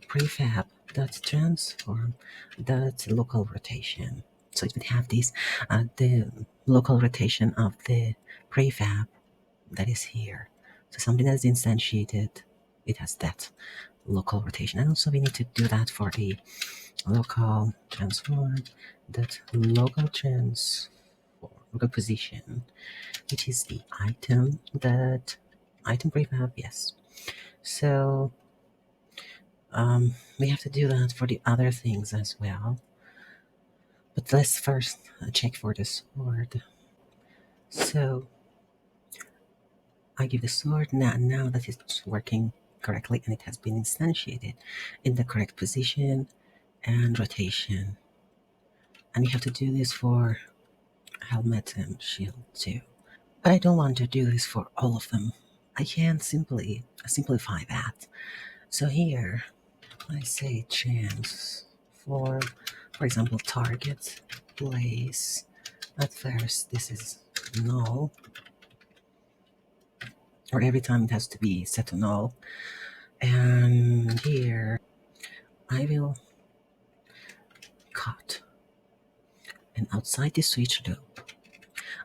prefab dot transform dot local rotation. So it would have this the local rotation of the prefab that is here. So something that's instantiated, it has that local rotation. And also we need to do that for the local transform, that local transform, local position, which is the item, that item prefab, yes. So we have to do that for the other things as well. But let's first check for the sword. So I give the sword now that it's working correctly and it has been instantiated in the correct position and rotation. And you have to do this for helmet and shield too. But I don't want to do this for all of them. I can simply simplify that. So here I say transform, for example, target place. At first, this is null, or every time it has to be set to null. And here I will cut. And outside the switch loop,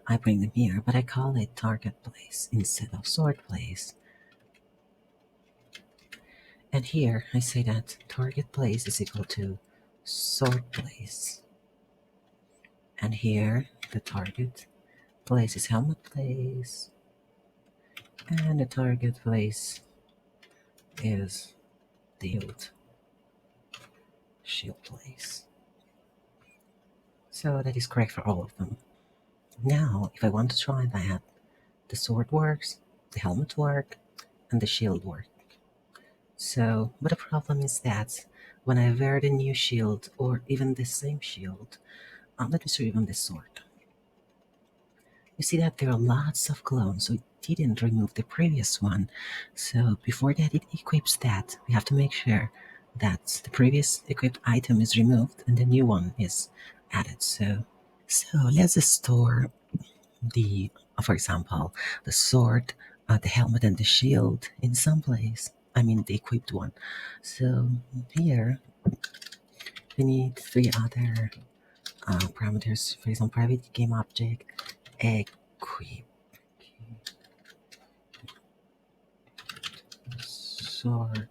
I bring them here, but I call it target place instead of sort place. And here I say that target place is equal to sort place. And here the target place is helmet place. And the target place is the shield place. So that is correct for all of them. Now, if I want to try that, the sword works, the helmet works, and the shield works. So, but the problem is that when I wear the new shield, or even the same shield, let me show you even this sword. You see that there are lots of clones, so it didn't remove the previous one. So before that it equips that, we have to make sure that the previous equipped item is removed and the new one is added. So let's just store the, for example, the sword, the helmet, and the shield in some place. I mean the equipped one. So here we need three other parameters. For example, private game object, equip sword,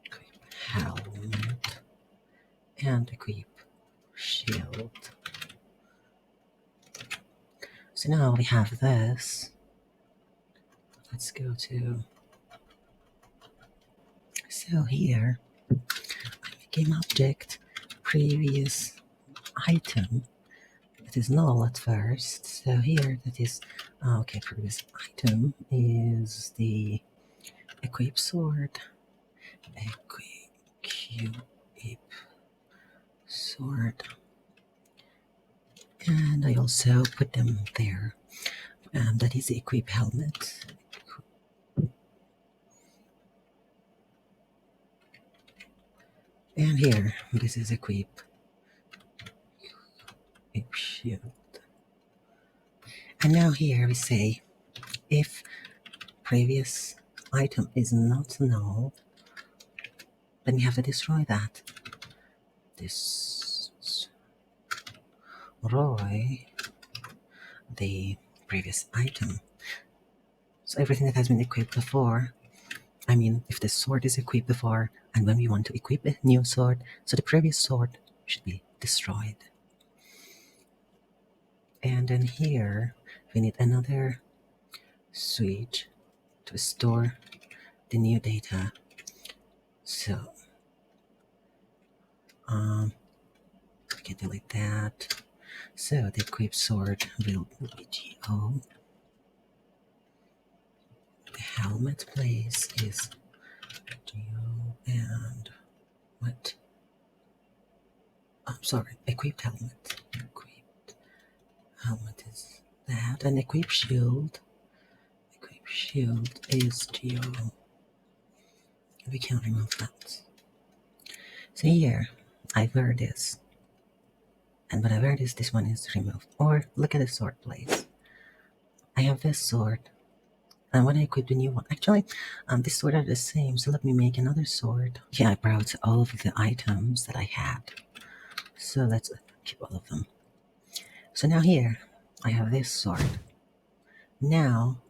equip helmet, and equip shield. So now we have this. Let's go to, so here, game object, previous item. It is null at first. So here that is, okay, previous item is the equip sword, equip sword. And I also put them there. That is the equip helmet. And here, this is equip shield. And now here we say, if previous item is not null, then we have to destroy that. Destroy the previous item. So everything that has been equipped before, I mean, if the sword is equipped before, and when we want to equip a new sword, so the previous sword should be destroyed. And then here, we need another switch to store the new data. So, we can delete that. So the equipped sword will be GO. The helmet place is GO, and what? I'm sorry, equipped helmet. Equipped helmet is that, and equipped shield. Equipped shield is GO. We can remove that. So here, I wear this. And when I wear this one is removed. Or look at the sword place. I have this sword. And when I equip the new one, actually, these sword are the same. So let me make another sword. Yeah, I brought all of the items that I had. So let's keep all of them. So now here, I have this sword. Now,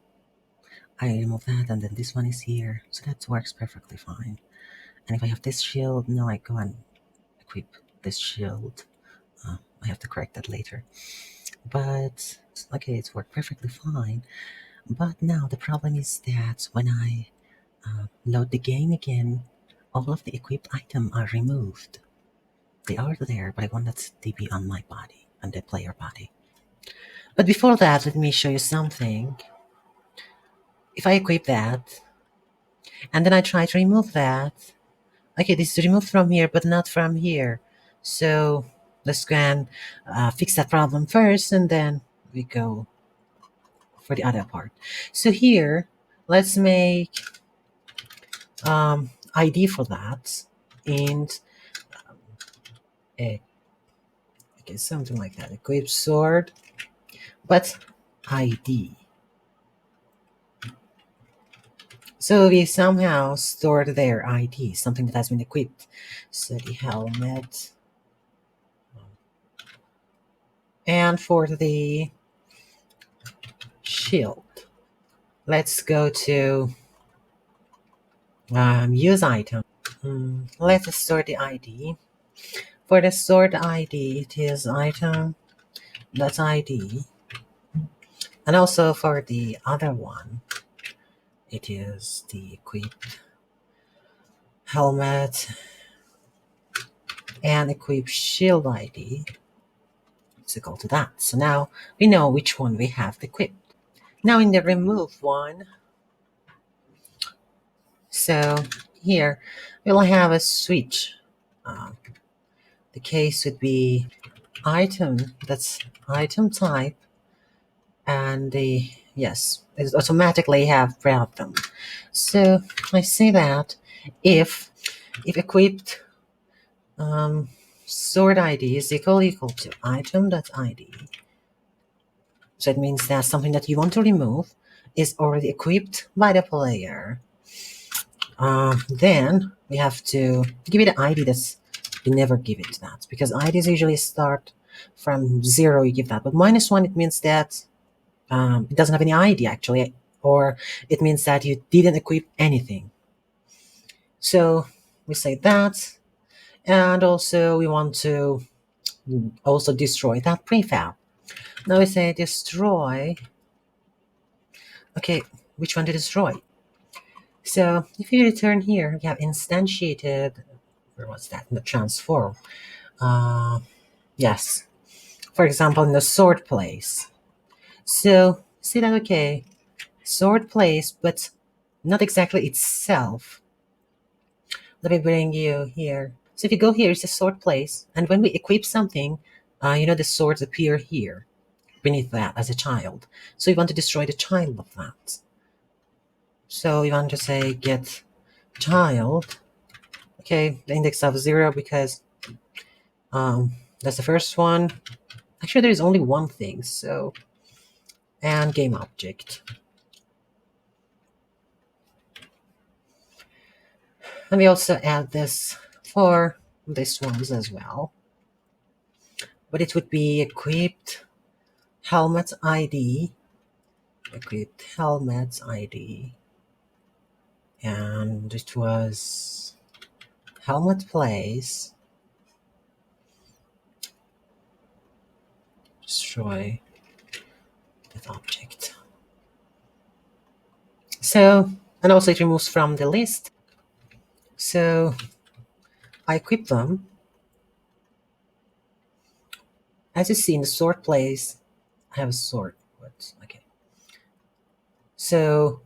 I remove that, and then this one is here. So that works perfectly fine. And if I have this shield, now I go and equip this shield. I have to correct that later. But, okay, it's worked perfectly fine. But now the problem is that when I load the game again, all of the equipped items are removed. They are there, but I want that to be on my body, on the player body. But before that, let me show you something. If I equip that, and then I try to remove that, okay, this is removed from here, but not from here. So let's go and fix that problem first, and then we go for the other part. So here, let's make ID for that, and okay, something like that. Equip sword, but ID. So we somehow stored their ID, something that has been equipped. So the helmet, and for the shield, let's go to use item. Let's store the ID. For the stored ID, it is item. That's ID. And also for the other one, it is the equipped helmet and equip shield ID is equal to that. So now we know which one we have equipped. Now in the remove one, so here we'll have a switch. Uh, the case would be item, that's item type, and the yes, it automatically have them. So I say that if equipped sort ID is equal to item.id, so it means that something that you want to remove is already equipped by the player. Then we have to give it an ID that's you never give it that, because IDs usually start from 0. You give that, but -1 it means that it doesn't have any ID actually, or it means that you didn't equip anything. So we say that, and also we want to also destroy that prefab. Now we say destroy. Okay, which one to destroy? So if you return here, you have instantiated. Where was that? In the transform. Uh, yes. For example, in the sort place. So see that okay, sort place, but not exactly itself. Let me bring you here. So if you go here, it's a sort place, and when we equip something, the swords appear here beneath that as a child. So you want to destroy the child of that. So you want to say get child. Okay, the index of 0 because that's the first one. Actually, there is only one thing. So and game object. And we also add this for this ones as well. But it would be equipped helmet ID. Equipped helmet ID. And it was helmet place. Destroy that object. So, and also it removes from the list. So I equip them. As you see in the sort place, I have a sort. What? Okay. So,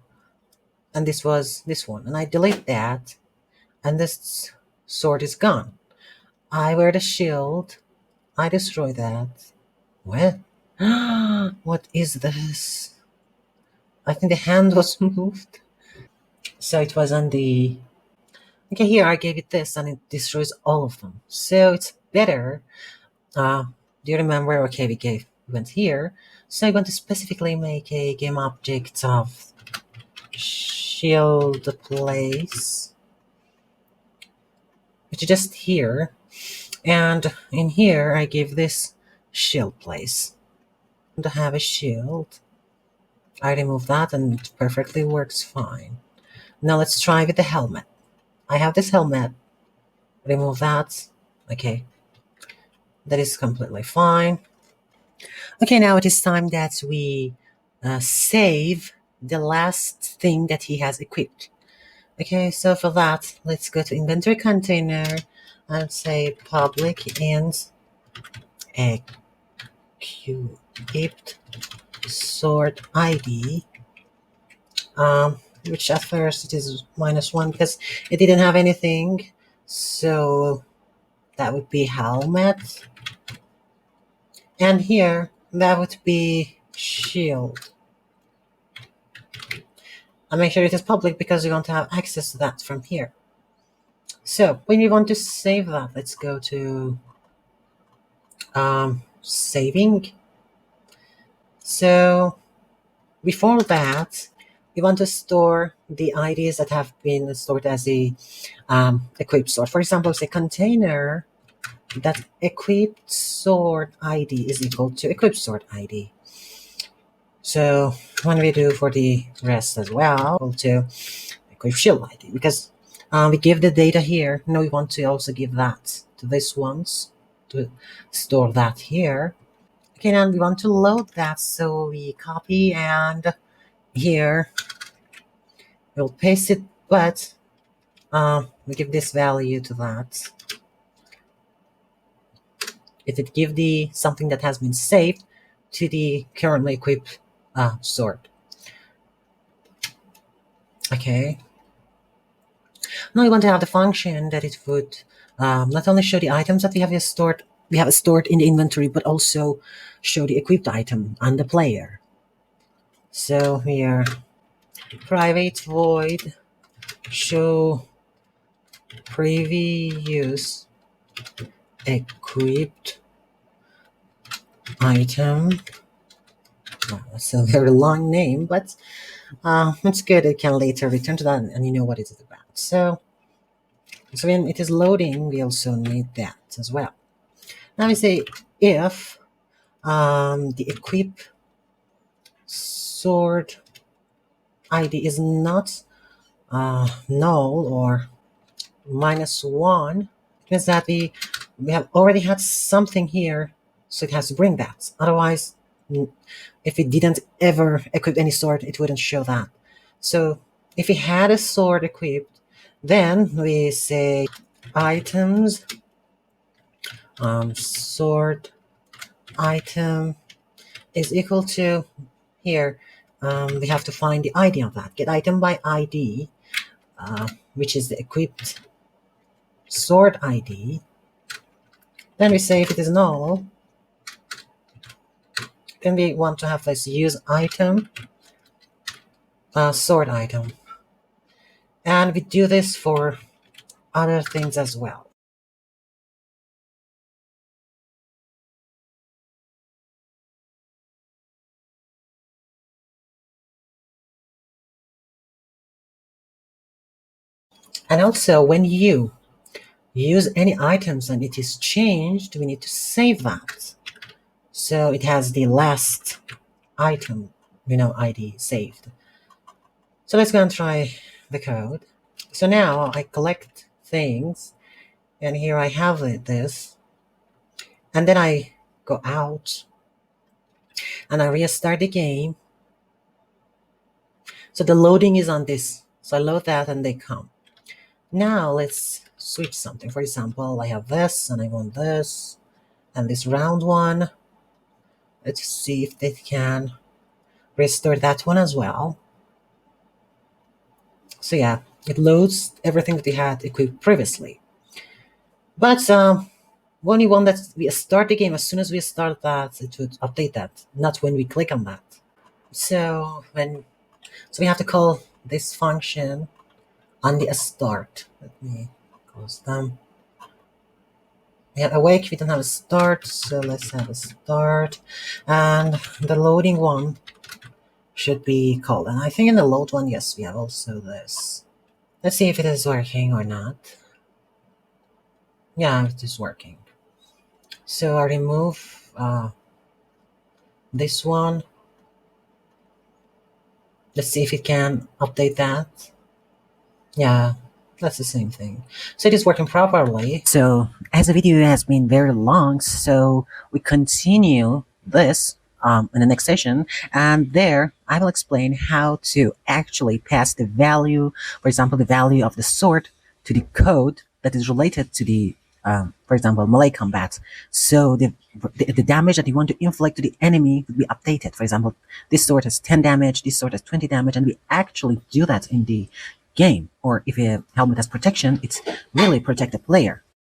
and this was this one, and I delete that, and this sort is gone. I wear the shield. I destroy that. What? What is this? I think the hand was moved. So it was on the. Okay, here I gave it this, and it destroys all of them. So it's better. Uh, do you remember? Okay, we went here. So I'm going to specifically make a game object of shield place, which is just here. And in here, I give this shield place. To have a shield, I remove that and it perfectly works fine. Now let's try with the helmet. I have this helmet. Remove that. Okay. That is completely fine. Okay, now it is time that we save the last thing that he has equipped. Okay, so for that, let's go to inventory container and say public int equipped sort ID, which at first it is -1 because it didn't have anything. So that would be helmet. And here, that would be shield. And make sure it is public because you want to have access to that from here. So when you want to save that, let's go to saving. So before that, we want to store the IDs that have been stored as a equipped sort. For example, say container that equipped sort ID is equal to equipped sort ID. So when we do for the rest as well, equal to equipped shield ID, because we give the data here. Now we want to also give that to this ones to store that here. Okay, now we want to load that, so we copy and here we'll paste it, but we give this value to that. If it give the something that has been saved to the currently equipped sword. Okay. Now we want to have the function that it would not only show the items that we have stored in the inventory, but also show the equipped item on the player. So here, private void show previous equipped item. Wow, that's a very long name, but it's good. It can later return to that, and you know what it's about. So when it is loading, we also need that as well. Now we say if the equip sword ID is not null or -1, it means that we have already had something here, so it has to bring that. Otherwise, if it didn't ever equip any sword, it wouldn't show that. So if we had a sword equipped, then we say items sword item is equal to here. We have to find the ID of that. Get item by ID, which is the equipped sword ID. Then we say if it is null, then we want to have this use item sword item. And we do this for other things as well. And also when you use any items and it is changed, we need to save that. So it has the last item, ID saved. So let's go and try the code. So now I collect things, and here I have this, and then I go out and I restart the game. So the loading is on this. So I load that and they come. Now let's switch something. For example, I have this and I want this and this round one. Let's see if they can restore that one as well. So yeah, it loads everything that we had equipped previously. But when you want that we start the game, as soon as we start that, it would update that, not when we click on that. So we have to call this function on the start. Let me close them. We have awake, we don't have a start, so let's have a start. And the loading one should be called. And I think in the load one, yes, we have also this. Let's see if it is working or not. Yeah, it is working. So I remove this one. Let's see if it can update that. Yeah, that's the same thing. So it is working properly. So as the video has been very long, so we continue this in the next session, and there I will explain how to actually pass the value, for example, the value of the sword to the code that is related to the, for example, melee combat. So the damage that you want to inflict to the enemy would be updated. For example, this sword has 10 damage, this sword has 20 damage, and we actually do that in the game. Or if a helmet has protection, it's really protect the player.